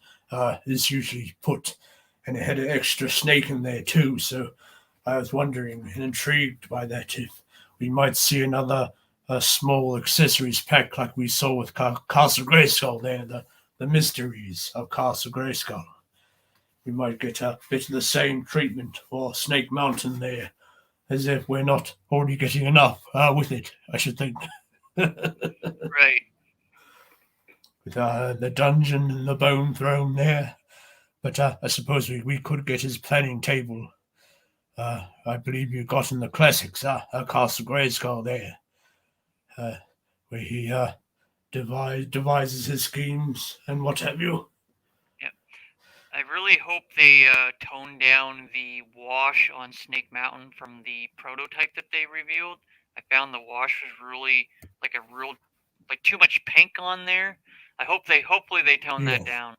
is usually put, and it had an extra snake in there too. So I was wondering and intrigued by that if we might see another small accessories pack like we saw with Castle Grayskull there, the mysteries of Castle Grayskull. We might get a bit of the same treatment for Snake Mountain there, as if we're not already getting enough with it, I should think. Right. With the dungeon and the bone throne there. But I suppose we could get his planning table. I believe you got in the classics, Castle Grayskull there, where he devises his schemes and what have you. Yep. I really hope they tone down the wash on Snake Mountain from the prototype that they revealed. I found the wash was really like too much pink on there. Hopefully they tone that Yes. down.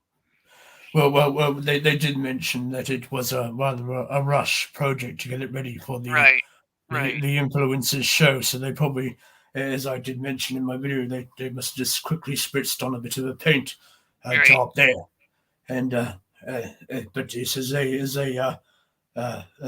Well, they did mention that it was a rather a rush project to get it ready for Right. the influencers show. So they probably, as I did mention in my video, they must have just quickly spritzed on a bit of a paint Right. job there. And but it's as they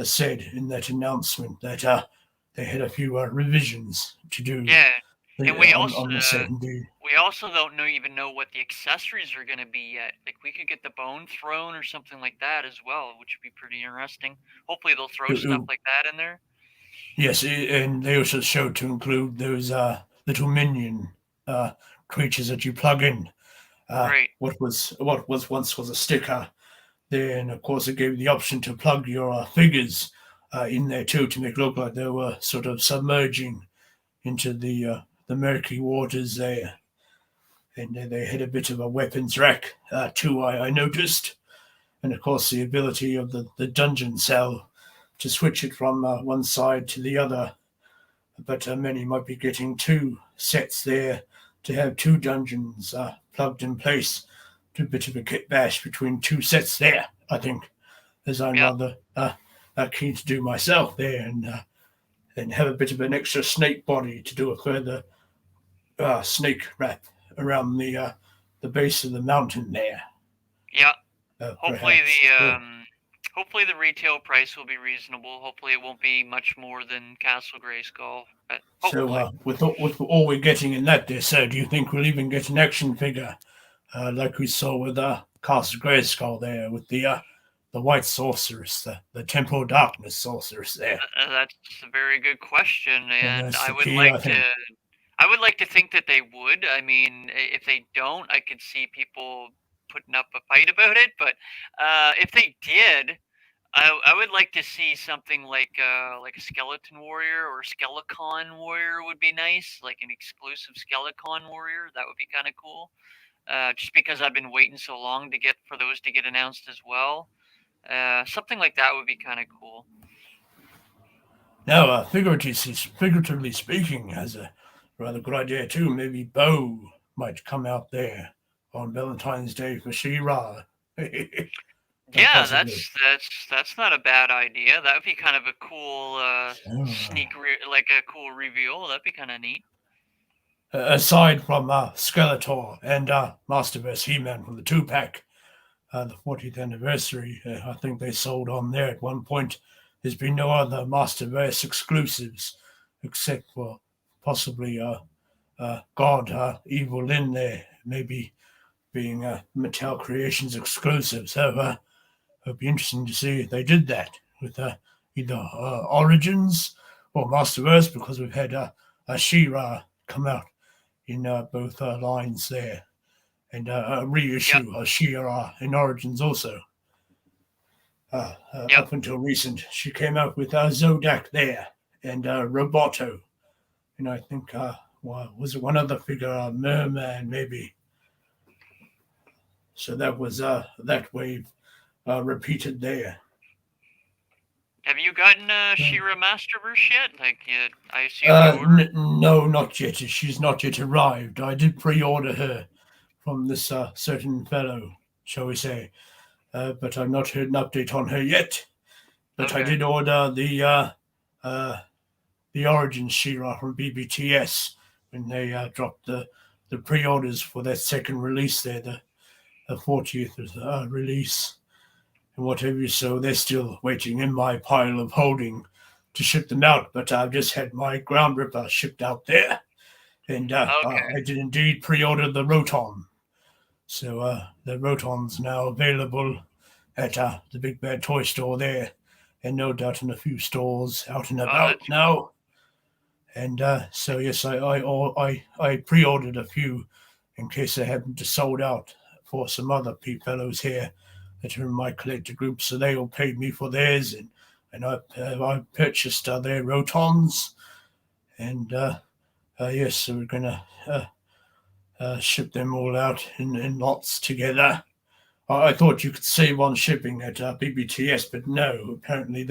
said in that announcement that they had a few revisions to do Yeah. And we on the set. Indeed. we also don't even know what the accessories are going to be yet. Like we could get the bone throne or something like that as well, which would be pretty interesting. Hopefully they'll throw stuff like that in there. Yes, and they also showed to include those little minion creatures that you plug in. Right. What was once was a sticker. Then, of course, it gave you the option to plug your figures in there too to make it look like they were sort of submerging into the murky waters there. And they had a bit of a weapons rack too, I noticed. And of course, the ability of the dungeon cell to switch it from one side to the other. But many might be getting two sets there to have two dungeons plugged in place. To a bit of a kit bash between two sets there, I think, as I'm rather keen to do myself there and have a bit of an extra snake body to do a further snake wrap around the base of the mountain there. Yeah. Hopefully the retail price will be reasonable. Hopefully it won't be much more than Castle Grayskull. But so with all we're getting in that there, so do you think we'll even get an action figure like we saw with Castle Grayskull there with the white sorceress, the Temple Darkness sorceress there? That's a very good question, and I would key, like to think that they would. I mean, if they don't, I could see people putting up a fight about it. But if they did, I would like to see something like a skeleton warrior or Skelecon warrior would be nice, like an exclusive Skelecon warrior. That would be kind of cool. Just because I've been waiting so long for those to get announced as well. Something like that would be kind of cool. Now, figuratively speaking, as a rather good idea too. Maybe Bo might come out there on Valentine's Day for She-Ra. Yeah, that's not a bad idea. That would be kind of a cool like a cool reveal. That'd be kind of neat. Aside from Skeletor and Masterverse He-Man from the 2-pack, the 40th anniversary, I think they sold on there at one point. There's been no other Masterverse exclusives except for possibly God, Evil Lyn there, maybe being a Mattel Creations exclusive. So it'll be interesting to see if they did that with either Origins or Masterverse, because we've had a She-Ra come out in both lines there, and a Yep. reissue of She-Ra in Origins also. Yep. Up until recent, she came out with Zodak there and Roboto, and I think was it one other figure, Merman maybe. So that was that wave repeated there. Have you gotten She-Ra Masterverse yet? Like, I assume you ordered. No, not yet. She's not yet arrived. I did pre-order her from this certain fellow, shall we say, but I've not heard an update on her yet. But I Okay. did order the Origin She-Ra from BBTS when they dropped the pre-orders for that second release there, the 40th release and whatever. So they're still waiting in my pile of holding to ship them out. But I've just had my Ground Ripper shipped out there, and Okay. I did indeed pre-order the Roton. So the Roton's now available at the Big Bad Toy Store there, and no doubt in a few stores out and Oh, about that's now. cool. And so yes, I pre-ordered a few in case they happen to sold out for some other fellows here that are in my collector group. So they all paid me for theirs, and I purchased their Rotons, and yes, so we're gonna ship them all out in lots together. I thought you could save on shipping at BBTS, but no. Apparently,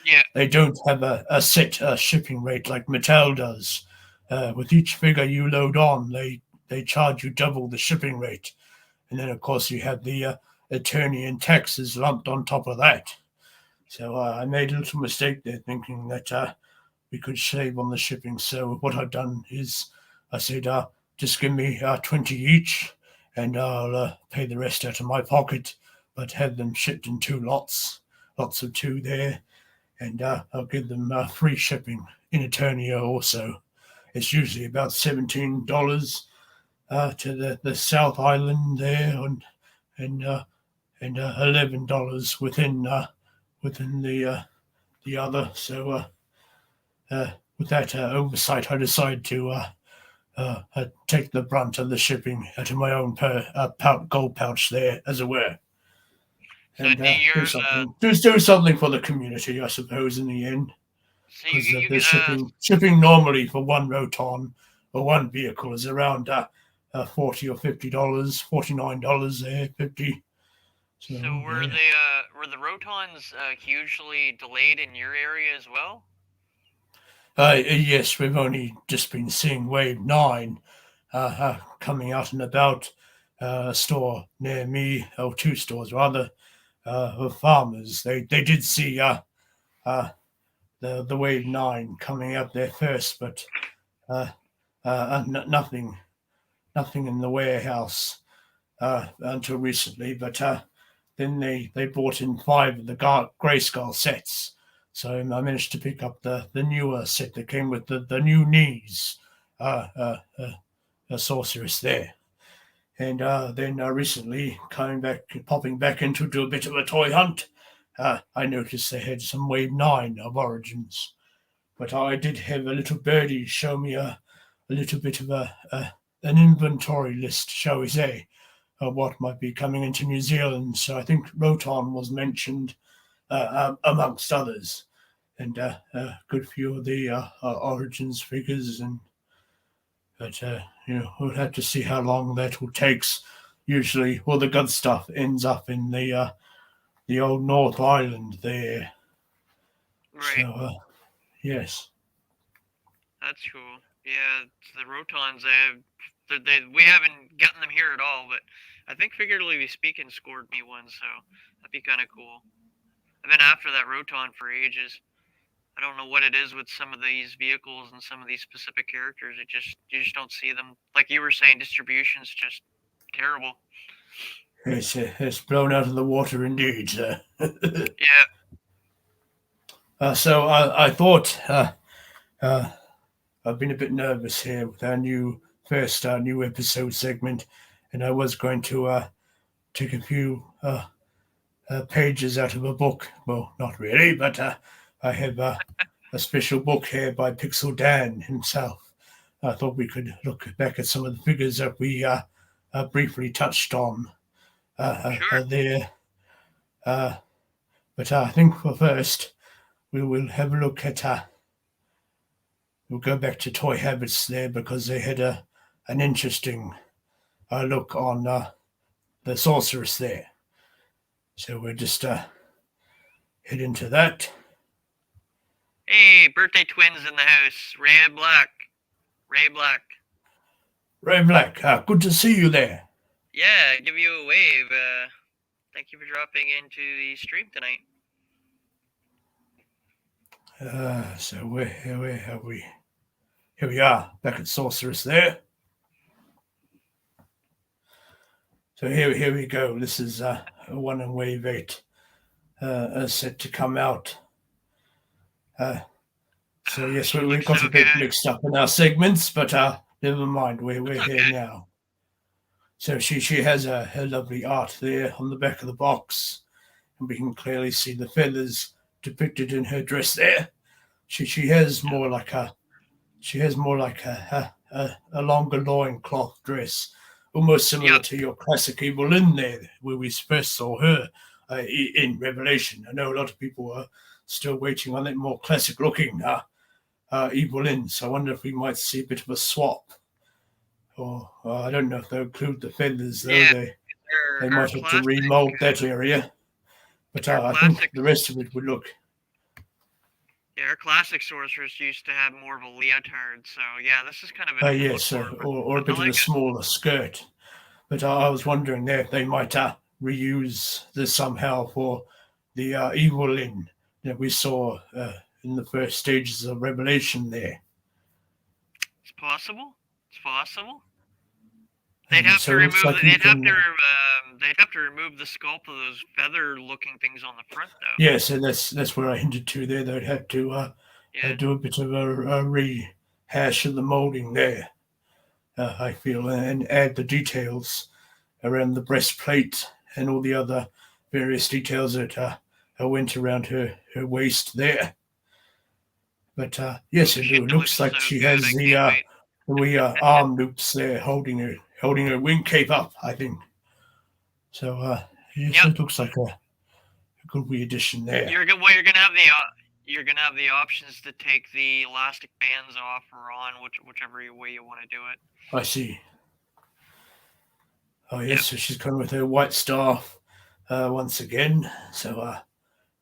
Yeah. they don't have a set shipping rate like Mattel does. With each figure you load on, they charge you double the shipping rate, and then of course you have the attorney and taxes lumped on top of that. So I made a little mistake there, thinking that we could save on the shipping. So what I've done is I said, just give me 20 each, and I'll pay the rest out of my pocket, but have them shipped in two lots of two there, and I'll give them free shipping in Eternia also. It's usually about $17 to the South Island there, and $11 within the other. So with that oversight, I decided to take the brunt of the shipping out of my own gold pouch there, as it were, So and do do yours? something. Just do something for the community, I suppose, in the end, So because you the shipping normally for one Roton or one vehicle is around $40 or $50, $49 there, 50. So So yeah. were the Rotons hugely delayed in your area as well? Yes, we've only just been seeing Wave 9 coming out and about. A store near me, or two stores rather, of farmers. They did see uh, the Wave 9 coming out there first, but uh, nothing in the warehouse until recently. But then they bought in five of the Grayskull sets. So I managed to pick up the newer set that came with the new knees, sorceress there. And then recently, popping back into do a bit of a toy hunt, I noticed they had some Wave 9 of Origins. But I did have a little birdie show me a little bit of an inventory list, shall we say, of what might be coming into New Zealand. So I think Roton was mentioned amongst others, and a good few of the Origins figures. But we'll have to see how long that will takes. Usually, all the good stuff ends up in the old North Island there. Right. So yes. That's cool. Yeah, the Rotons. We haven't gotten them here at all, but I think figuratively speaking, scored me one, so that'd be kind of cool. I've been after that Roton for ages. I don't know what it is with some of these vehicles and some of these specific characters. You just don't see them. Like you were saying, distribution's just terrible. It's blown out of the water indeed. Yeah. So I thought I've been a bit nervous here with our new first new episode segment, and I was going to take a few pages out of a book. Well, not really, but I have a special book here by Pixel Dan himself. I thought we could look back at some of the figures that we briefly touched on Sure. there. But I think for first, we will have a look at. We'll go back to Toy Habits there because they had an interesting look on the sorceress there. So we'll just head into that. Hey, birthday twins in the house. Ray Black. Ray Black. Ray Black, good to see you there. Yeah, give you a wave. Thank you for dropping into the stream tonight. So where are we? Here we are, back at Sorceress there. So here we go. This is one in Wave 8 set to come out. So yes, we got a bit mixed up in our segments, but never mind. We're here now. So she has her lovely art there on the back of the box, and we can clearly see the feathers depicted in her dress there. She has more like a longer loincloth dress, almost similar to your classic Evelyn there, where we first saw her in Revelation. I know a lot of people are still waiting on that more classic looking Evelyn, so I wonder if we might see a bit of a swap. Or I don't know if they'll include the feathers, though. Yeah, they might have to remold that area. But I think the rest of it would look. Yeah, our classic sorcerers used to have more of a leotard, so yeah, this is kind of a yes, or a bit of a smaller skirt. But I was wondering there if they might reuse this somehow for the Evelyn that we saw in the first stages of Revelation there. It's possible. It's possible. They'd have to remove. They'd have to remove the sculpt of those feather-looking things on the front, though. Yeah, so that's where I hinted to there. They'd have to do a bit of a rehash of the molding there. I feel, and add the details around the breastplate and all the other various details that went around her waist there. But yes, it looks like she has the arm loops there holding her wing cape up, I think. So yes, it looks like a good wee addition there. You're gonna have the options to take the elastic bands off or on, whichever way you want to do it. I see. Oh yes, so she's coming with her white staff once again. So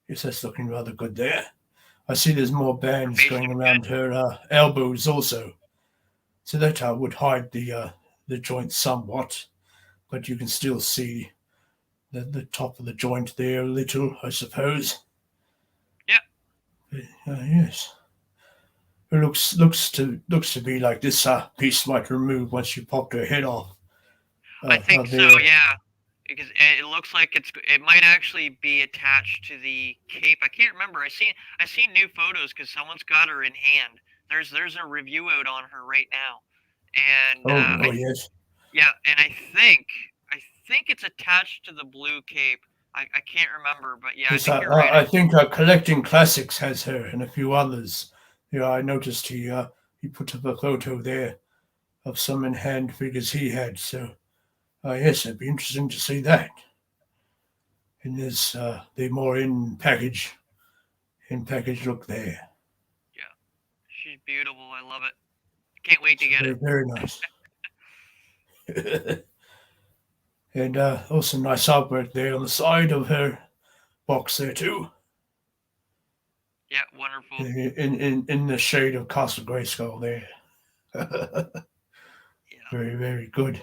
yes, that's looking rather good there. I see there's more bands going around her elbows also. So that would hide the joint somewhat, but you can still see the top of the joint there a little, I suppose. Yeah. Yes. It looks to be like this piece might remove once you popped her head off. I think so. Yeah. Because it looks like it might actually be attached to the cape. I can't remember. I seen new photos because someone's got her in hand. There's a review out on her right now, and yes, yeah, and I think it's attached to the blue cape. I can't remember, but yeah, yes, I think you're right. I think Collecting Classics has her and a few others. Yeah, I noticed he put up a photo there of some in hand figures he had. So yes, it'd be interesting to see that. And there's the more in package look there. Yeah, she's beautiful. I love it. Can't wait to get it. Very nice. And also nice artwork there on the side of her box there too. Yeah, wonderful. In the shade of Castle Grayskull there. Very, very good.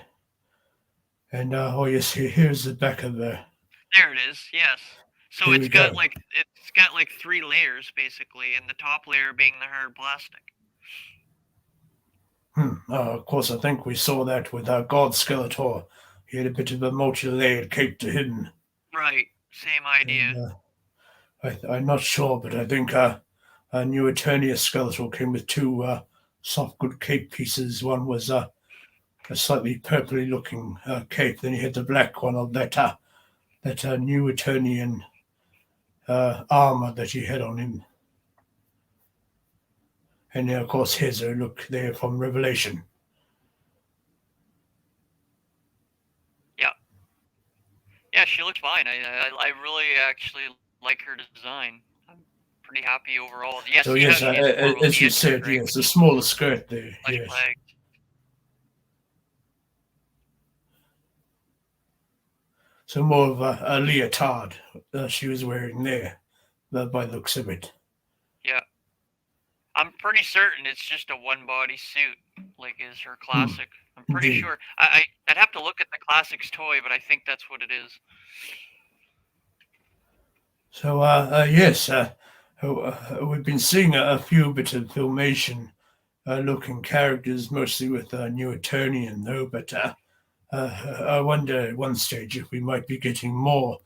And yes, here's the back of the. There it is. Yes. So it's got like 3 layers basically, and the top layer being the hard plastic. Of course, I think we saw that with God Skeletor. He had a bit of a multi-layered cape to him. Right. Same idea. And, I'm not sure, but I think a new Eternia Skeletor came with 2 soft good cape pieces. One was a slightly purpley looking cape. Then you had the black one of that new Eternian armor that he had on him. And then, of course, here's a look there from Revelation. Yeah, she looks fine. I really actually like her design. I'm pretty happy overall. Yes, So, you know yes, she's more of a as you leotard, said, right? yes, Which a is smaller skirt there, less yes. flagged. So more of a leotard she was wearing there, by the looks of it. Yeah. I'm pretty certain it's just a one body suit, like is her Hmm, classic. I'm pretty indeed. sure. I'd have to look at the classics toy, but I think that's what it is. So, yes, we've been seeing a few bits of filmation looking characters, mostly with New Eternian, though, but I wonder at one stage if we might be getting more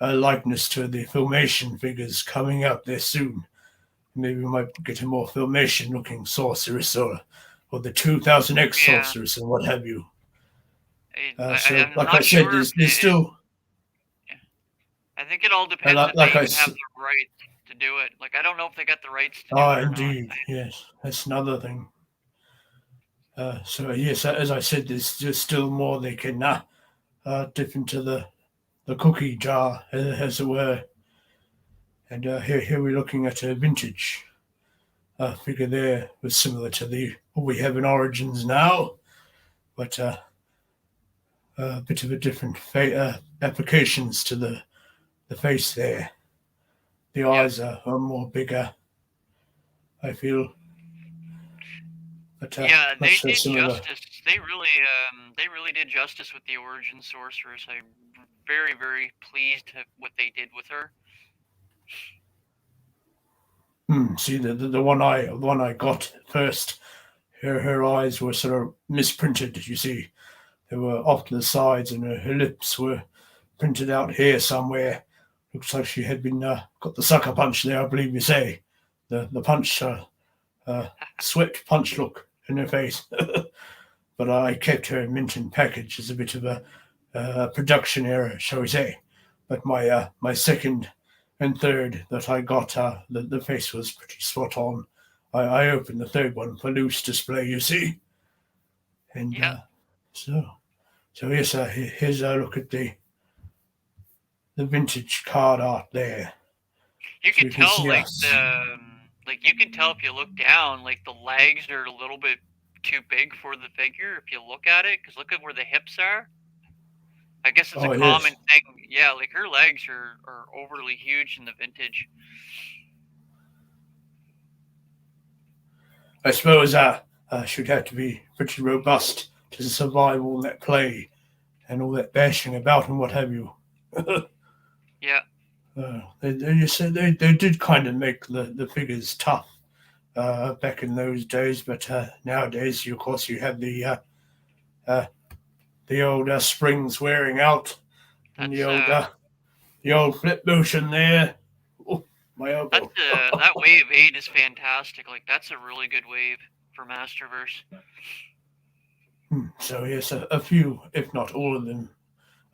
likeness to the filmation figures coming out there soon. Maybe we might get a more filmation looking sorceress or the 2000X Yeah. sorceress and what have you. So, I'm like I not said, sure there's still, I think it all depends if they like I even have said, the rights to do it. Like I don't know if they got the rights to do it or not. indeed, yes, that's another thing. So, yes, as I said, there's still more they can dip into the cookie jar, as it were. And here we're looking at a vintage figure there, was similar to what we have in Origins now, but a bit of a different applications to the face there. The Yeah. eyes are more bigger, I feel. But Yeah, they much so did similar. justice. They really did justice with the origin sorceress. I'm very, very pleased at what they did with her. See the one I got first. Her eyes were sort of misprinted. You see, they were off to the sides, and her lips were printed out here somewhere. Looks like she had been got the sucker punch there, I believe you say. The punch, swept punch look in her face. But I kept her mint in package as a bit of a production error, shall we say. But my second and third that I got, the face was pretty spot on. I opened the third one for loose display, you see. And Yeah, so yes, here's a look at the vintage card art there. you So can you can tell see like us. you can tell if you look down, like the legs are a little bit too big for the figure if you look at it. Because look at where the hips are. I guess it's a Oh yes, common thing. Yeah, like her legs are overly huge in the vintage. I suppose should have to be pretty robust to survive all that play and all that bashing about and what have you. Yeah. You said they did kind of make the figures tough back in those days, but nowadays, of course, you have uh, the old springs wearing out and That's the old flip motion there. Oh, my elbow. that wave 8 is fantastic. Like that's a really good wave for Masterverse. So yes, a few, if not all of them,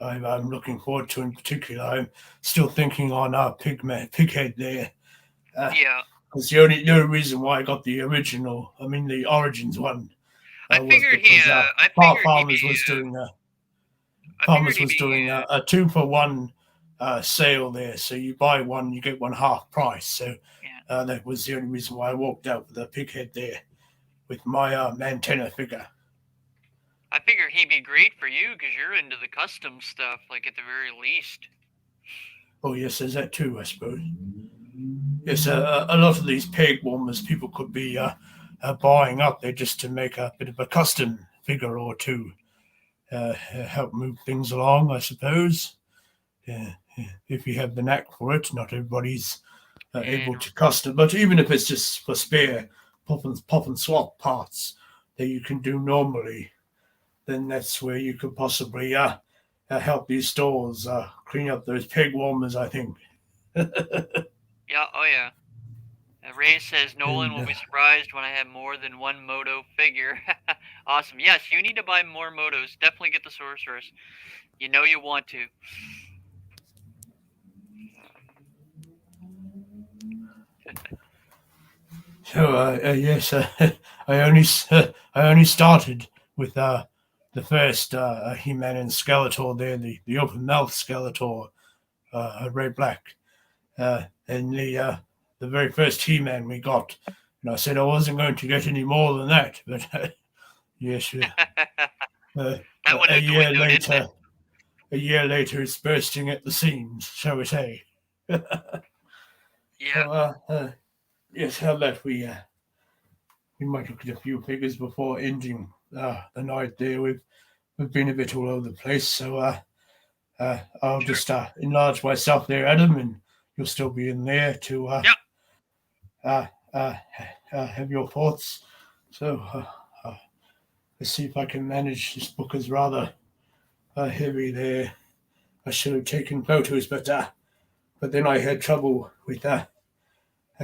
I'm looking forward to. In particular, I'm still thinking on our pighead there. Yeah. Because the only reason why I got the original, I mean the Origins one, I was figured he because I figured he'd be Farmers was doing I figured he'd be a 2-for-1 sale there. So you buy one, you get one half price. So yeah. that was the only reason why I walked out with a pighead there with my Mantenna figure. I figure he'd be great for you because you're into the custom stuff, like at the very least. Oh yes, there's that too, I suppose. Yes, a lot of these peg warmers people could be buying up there just to make a bit of a custom figure or two, help move things along, I suppose. If you have the knack for it, not everybody's able And to custom, but even if it's just for spare pop and swap parts that you can do normally, then that's where you could possibly help these stores clean up those peg warmers, I think. yeah, oh yeah. Ray says Nolan And will be surprised when I have more than one Moto figure. Awesome. Yes, you need to buy more Motos. Definitely get the Sorceress. You know you want to. So yes, I only started with the first He-Man and Skeletor there, the open mouth Skeletor, red black, and the very first He-Man we got. And I said I wasn't going to get any more than that, but yes, That went a out the year window, didn't it? later, a year later, it's bursting at the seams, shall we say? Yeah. So yes, how about we might look at a few figures before ending the night there. We've been a bit all over the place, so I'll Sure. just enlarge myself there, Adam, and you'll still be in there to Yep. uh, uh, have your thoughts. So let's see if I can manage. This book is rather heavy there. I should have taken photos, but then I had trouble with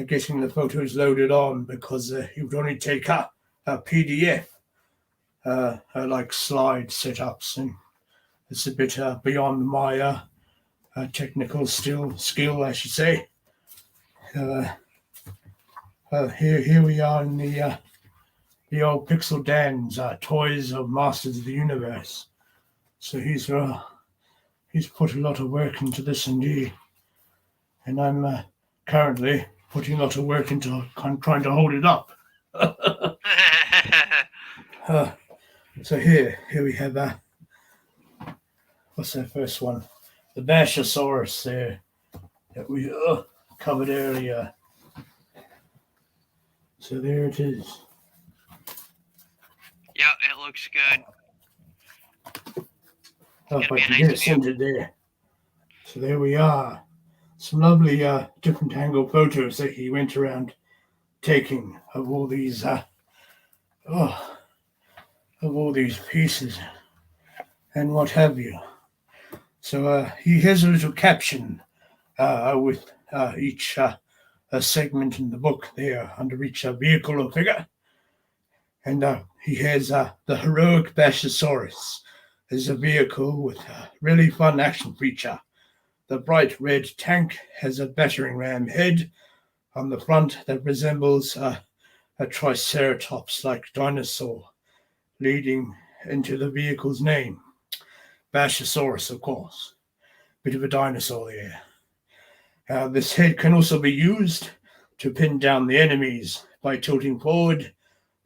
getting the photos loaded on because it would only take a PDF, like slide setups, and it's a bit beyond my technical skill, I should say. Uh, here we are in the old Pixel Dan's Toys of Masters of the Universe. So he's put a lot of work into this indeed, and I'm currently putting a lot of work into trying to hold it up. Uh, so here we have what's that first one? The Bashosaurus there that we covered earlier. So there it is. Yeah, it looks good. Oh, if I Gonna be a can nice get it view. centered there. So there we are. Some lovely different angle photos that he went around taking of all these oh, of all these pieces and what have you. So he has a little caption with each a segment in the book there under each vehicle or figure. And he has the heroic Bashosaurus as a vehicle with a really fun action feature. The bright red tank has a battering ram head on the front that resembles a triceratops-like dinosaur, leading into the vehicle's name. Bashosaurus, of course. Bit of a dinosaur there. This head can also be used to pin down the enemies by tilting forward.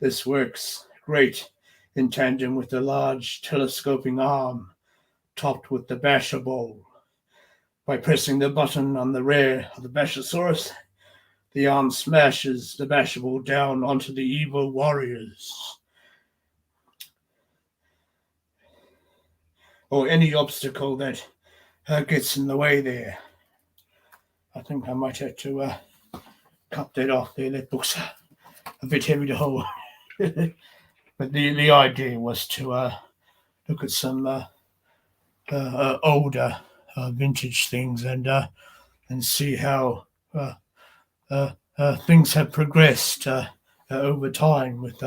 This works great in tandem with the large telescoping arm topped with the basher ball. By pressing the button on the rear of the Bashosaurus, the arm smashes the basher ball down onto the evil warriors, or any obstacle that gets in the way there. I think I might have to cut that off there. That book's a bit heavy to hold. But the idea was to look at some older vintage things and see how things have progressed over time with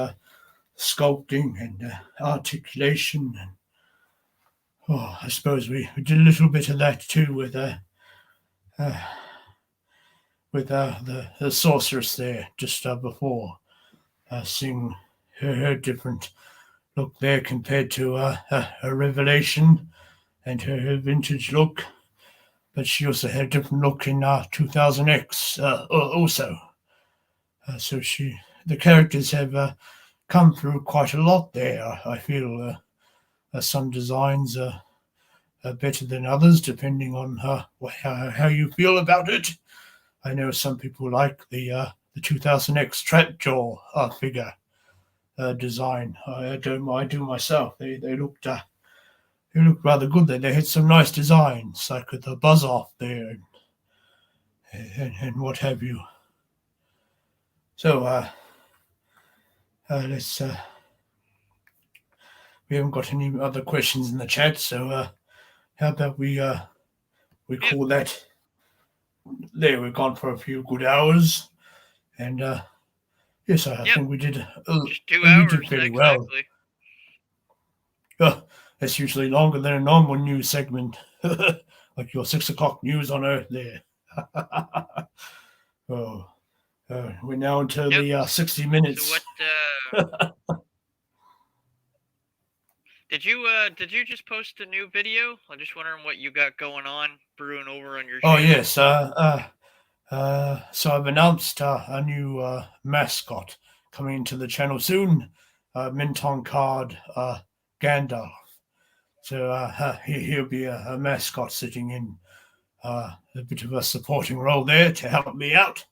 sculpting and articulation. And, I suppose we did a little bit of that too uh, with the sorceress there just before, seeing her different look there compared to her revelation and her vintage look. But she also had a different look in 2000X also. So the characters have come through quite a lot there. I feel some designs are better than others, depending on how you feel about it. I know some people like the 2000X Trapjaw figure design. I do myself. They looked rather good. They had some nice designs, like with the buzz off there and what have you. So let's. We haven't got any other questions in the chat, so how about we call that? There, we've gone for a few good hours, and yes, I think we did. Just 2 We hours did fairly well. exactly. That's usually longer than a normal news segment, like your 6 o'clock news on Earth there. Oh, we're now into Yep. the 60 So what? minutes. Did you just post a new video? I'm just wondering what you got going on, brewing over on your Oh channel. yes. So I've announced a new mascot coming into the channel soon. Minton Card Gandalf. So he'll be a mascot sitting in a bit of a supporting role there to help me out.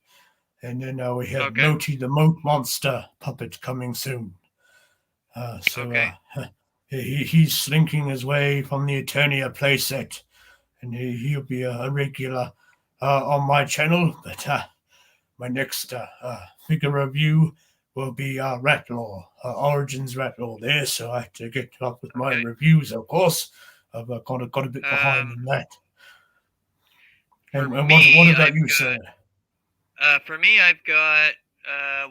And then we have Okay. Motu the Moat Monster puppet coming soon. Okay. He's slinking his way from the Eternia playset, and he'll be a regular on my channel. But my next figure review will be Ratlaw, Origins Ratlaw there. So I have to get up with my Okay. reviews, of course. I've got a bit behind in that. For And me, what about you, sir? For me, I've got.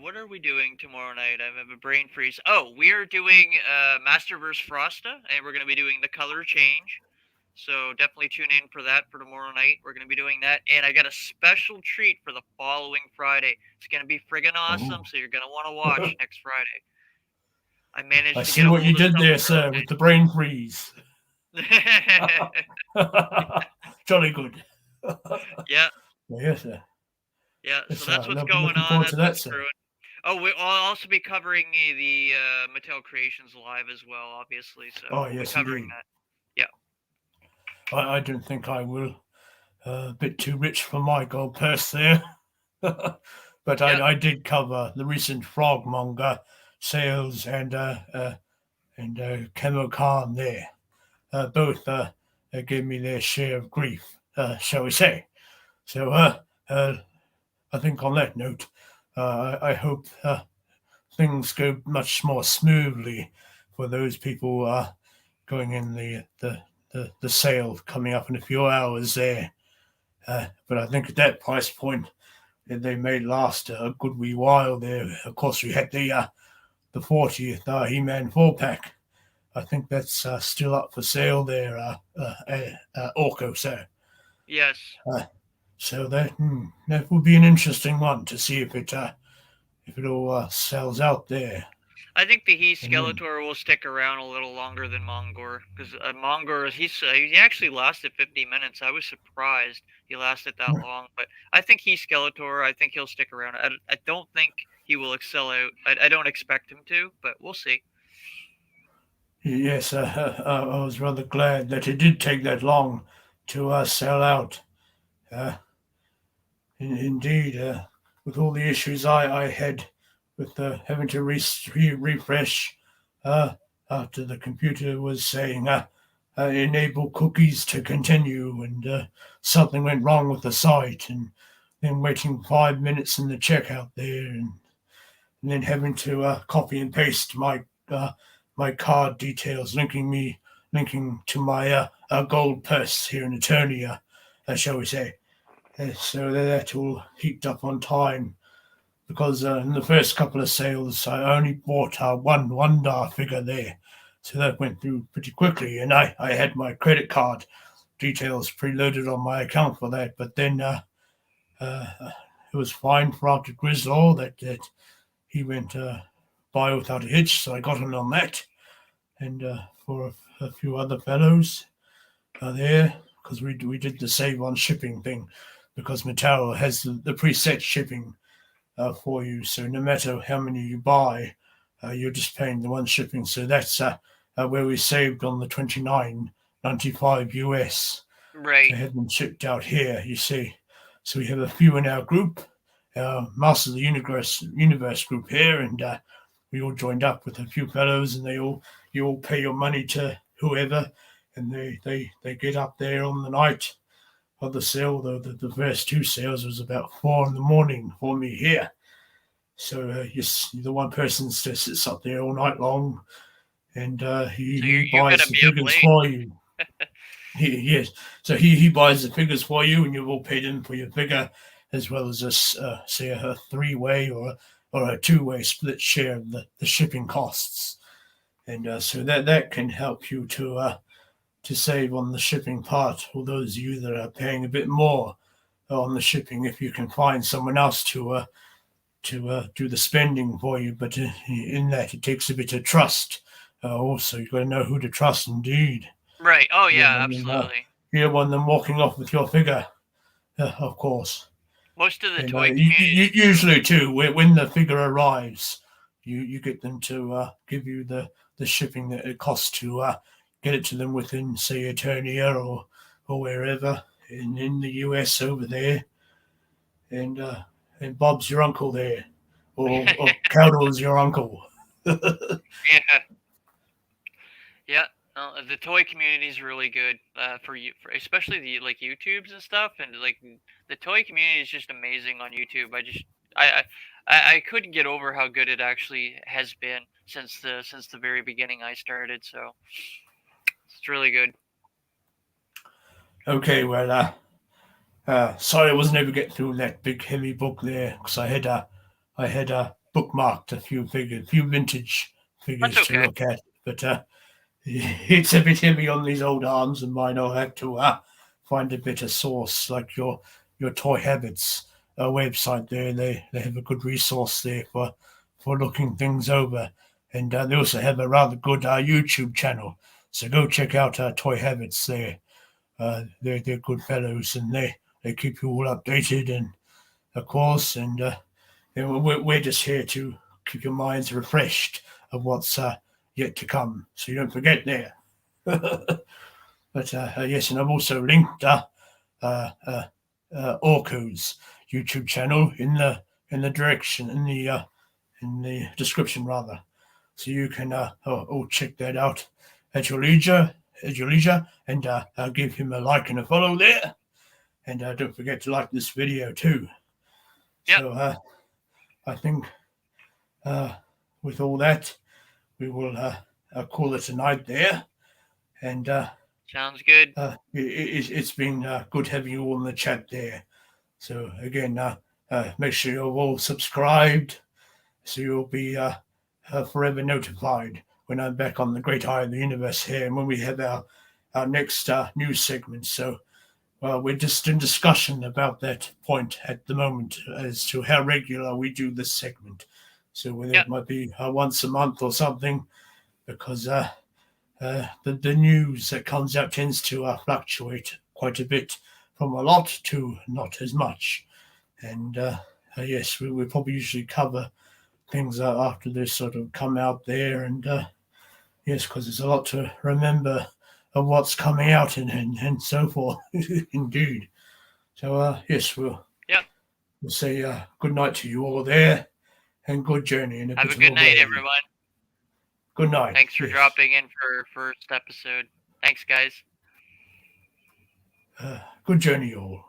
What are we doing tomorrow night? I have a brain freeze. Oh, we are doing Masterverse Frosta, and we're going to be doing the color change. So definitely tune in for that for tomorrow night. We're going to be doing that, and I got a special treat for the following Friday. It's going to be friggin' awesome. Oh. So you're going to want to watch next Friday. I managed I to see get a what you hold of did some there, sir, with the brain freeze. Jolly good. Yeah. Yes, sir. Yeah, Yes, so that's what's looking going on. forward to That's that, what's sir. brewing. Oh, I'll also be covering the Mattel Creations live as well, obviously. So Oh, we'll be yes, covering indeed. that. Yeah. I don't think I will. A bit too rich for my gold purse there. But Yeah. I did cover the recent Frogmonger sales and Camo Khan there. Both gave me their share of grief, shall we say. So I think on that note, I hope things go much more smoothly for those people going in the sale coming up in a few hours there. But I think at that price point, they may last a good wee while there. Of course, we had the 40th He-Man 4-pack. I think that's still up for sale there, Orko, sir. Yes. So that would be an interesting one to see if it all sells out there. I think the He And then, Skeletor will stick around a little longer than Mongor because Mongor he actually lasted 50 minutes. I was surprised he lasted that long, but I think He Skeletor. I think he'll stick around. I don't think he will excel out. I don't expect him to, but we'll see. yes, I was rather glad that it did take that long to sell out. Uh, Indeed, with all the issues I had with having to refresh after the computer was saying enable cookies to continue, and something went wrong with the site, and then waiting 5 minutes in the checkout there, and then having to copy and paste my card details, linking to my gold purse here in Eternia, shall we say. So that all heaped up on time because in the first couple of sales I only bought one Wandar figure there, so that went through pretty quickly, and I had my credit card details preloaded on my account for that. But then it was fine for Arctic Grislaw that he went by without a hitch, so I got him on that, and for a few other fellows there because we did the save on shipping thing because Mattel has the preset shipping for you. So no matter how many you buy, you're just paying the one shipping. So that's where we saved on the $29.95 US Right. to have them shipped out here. You see, so we have a few in our group, our Master of the Universe group here, and we all joined up with a few fellows, and you all pay your money to whoever, and they get up there on the night of the sale. The first two sales was about 4 a.m. for me here. So yes, the one person sits up there all night long, and he You're buys gonna the be up figures late. for you. Yes, so he buys the figures for you, and you've all paid in for your figure, as well as say a three-way or a two-way split share of the shipping costs. and so that can help you to save on the shipping part. All those of you that are paying a bit more on the shipping, if you can find someone else to do the spending for you, but in that it takes a bit of trust. Also, you've got to know who to trust. Indeed, Right. Oh you don't yeah, want them, absolutely. you don't want them walking off with your figure, of course. Most of the And toy community. usually too, when the figure arrives, you get them to give you the shipping that it costs to get it to them within, say, Eternia or wherever in the US over there, and uh, and Bob's your uncle there, or Cowdle's your uncle. Yeah. Yeah. The toy community is really good for you, for especially the like YouTubes and stuff, and like the toy community is just amazing on YouTube. I couldn't get over how good it actually has been since the very beginning I started. So it's really good. Okay, well, sorry I wasn't able to get through that big heavy book there because I had bookmarked a few vintage That's figures to okay. look at, but it's a bit heavy on these old arms of mine. I'll have to find a better source like your Toy Habits website. There, they have a good resource there for looking things over, and they also have a rather good YouTube channel. So go check out Toy Habits there. They're good fellows, and they keep you all updated, and of course, and we're just here to keep your minds refreshed of what's yet to come, so you don't forget there. But yes, and I've also linked uh, uh, Orko's YouTube channel in the direction in the description rather, so you can check that out at your leisure. And give him a like and a follow there, and don't forget to like this video too. Yep. So I think uh, with all that, we will call it a night there. And Sounds good. it's been good having you all in the chat there. So again, make sure you're all subscribed, so you'll be forever notified when I'm back on the Great Eye of the Universe here, and when we have our next news segment. So we're just in discussion about that point at the moment as to how regular we do this segment. So whether Yep. it might be once a month or something, because the news that comes out tends to fluctuate quite a bit from a lot to not as much. And yes, we probably usually cover things after they sort of come out there. And yes, because there's a lot to remember of what's coming out and so forth. Indeed. So yes, Yep. we'll say good night to you all there, and good journey in a Have a bit of good a night, way. everyone. Good night. Thanks for Yes. dropping in for first episode. Thanks, guys. Good journey, all.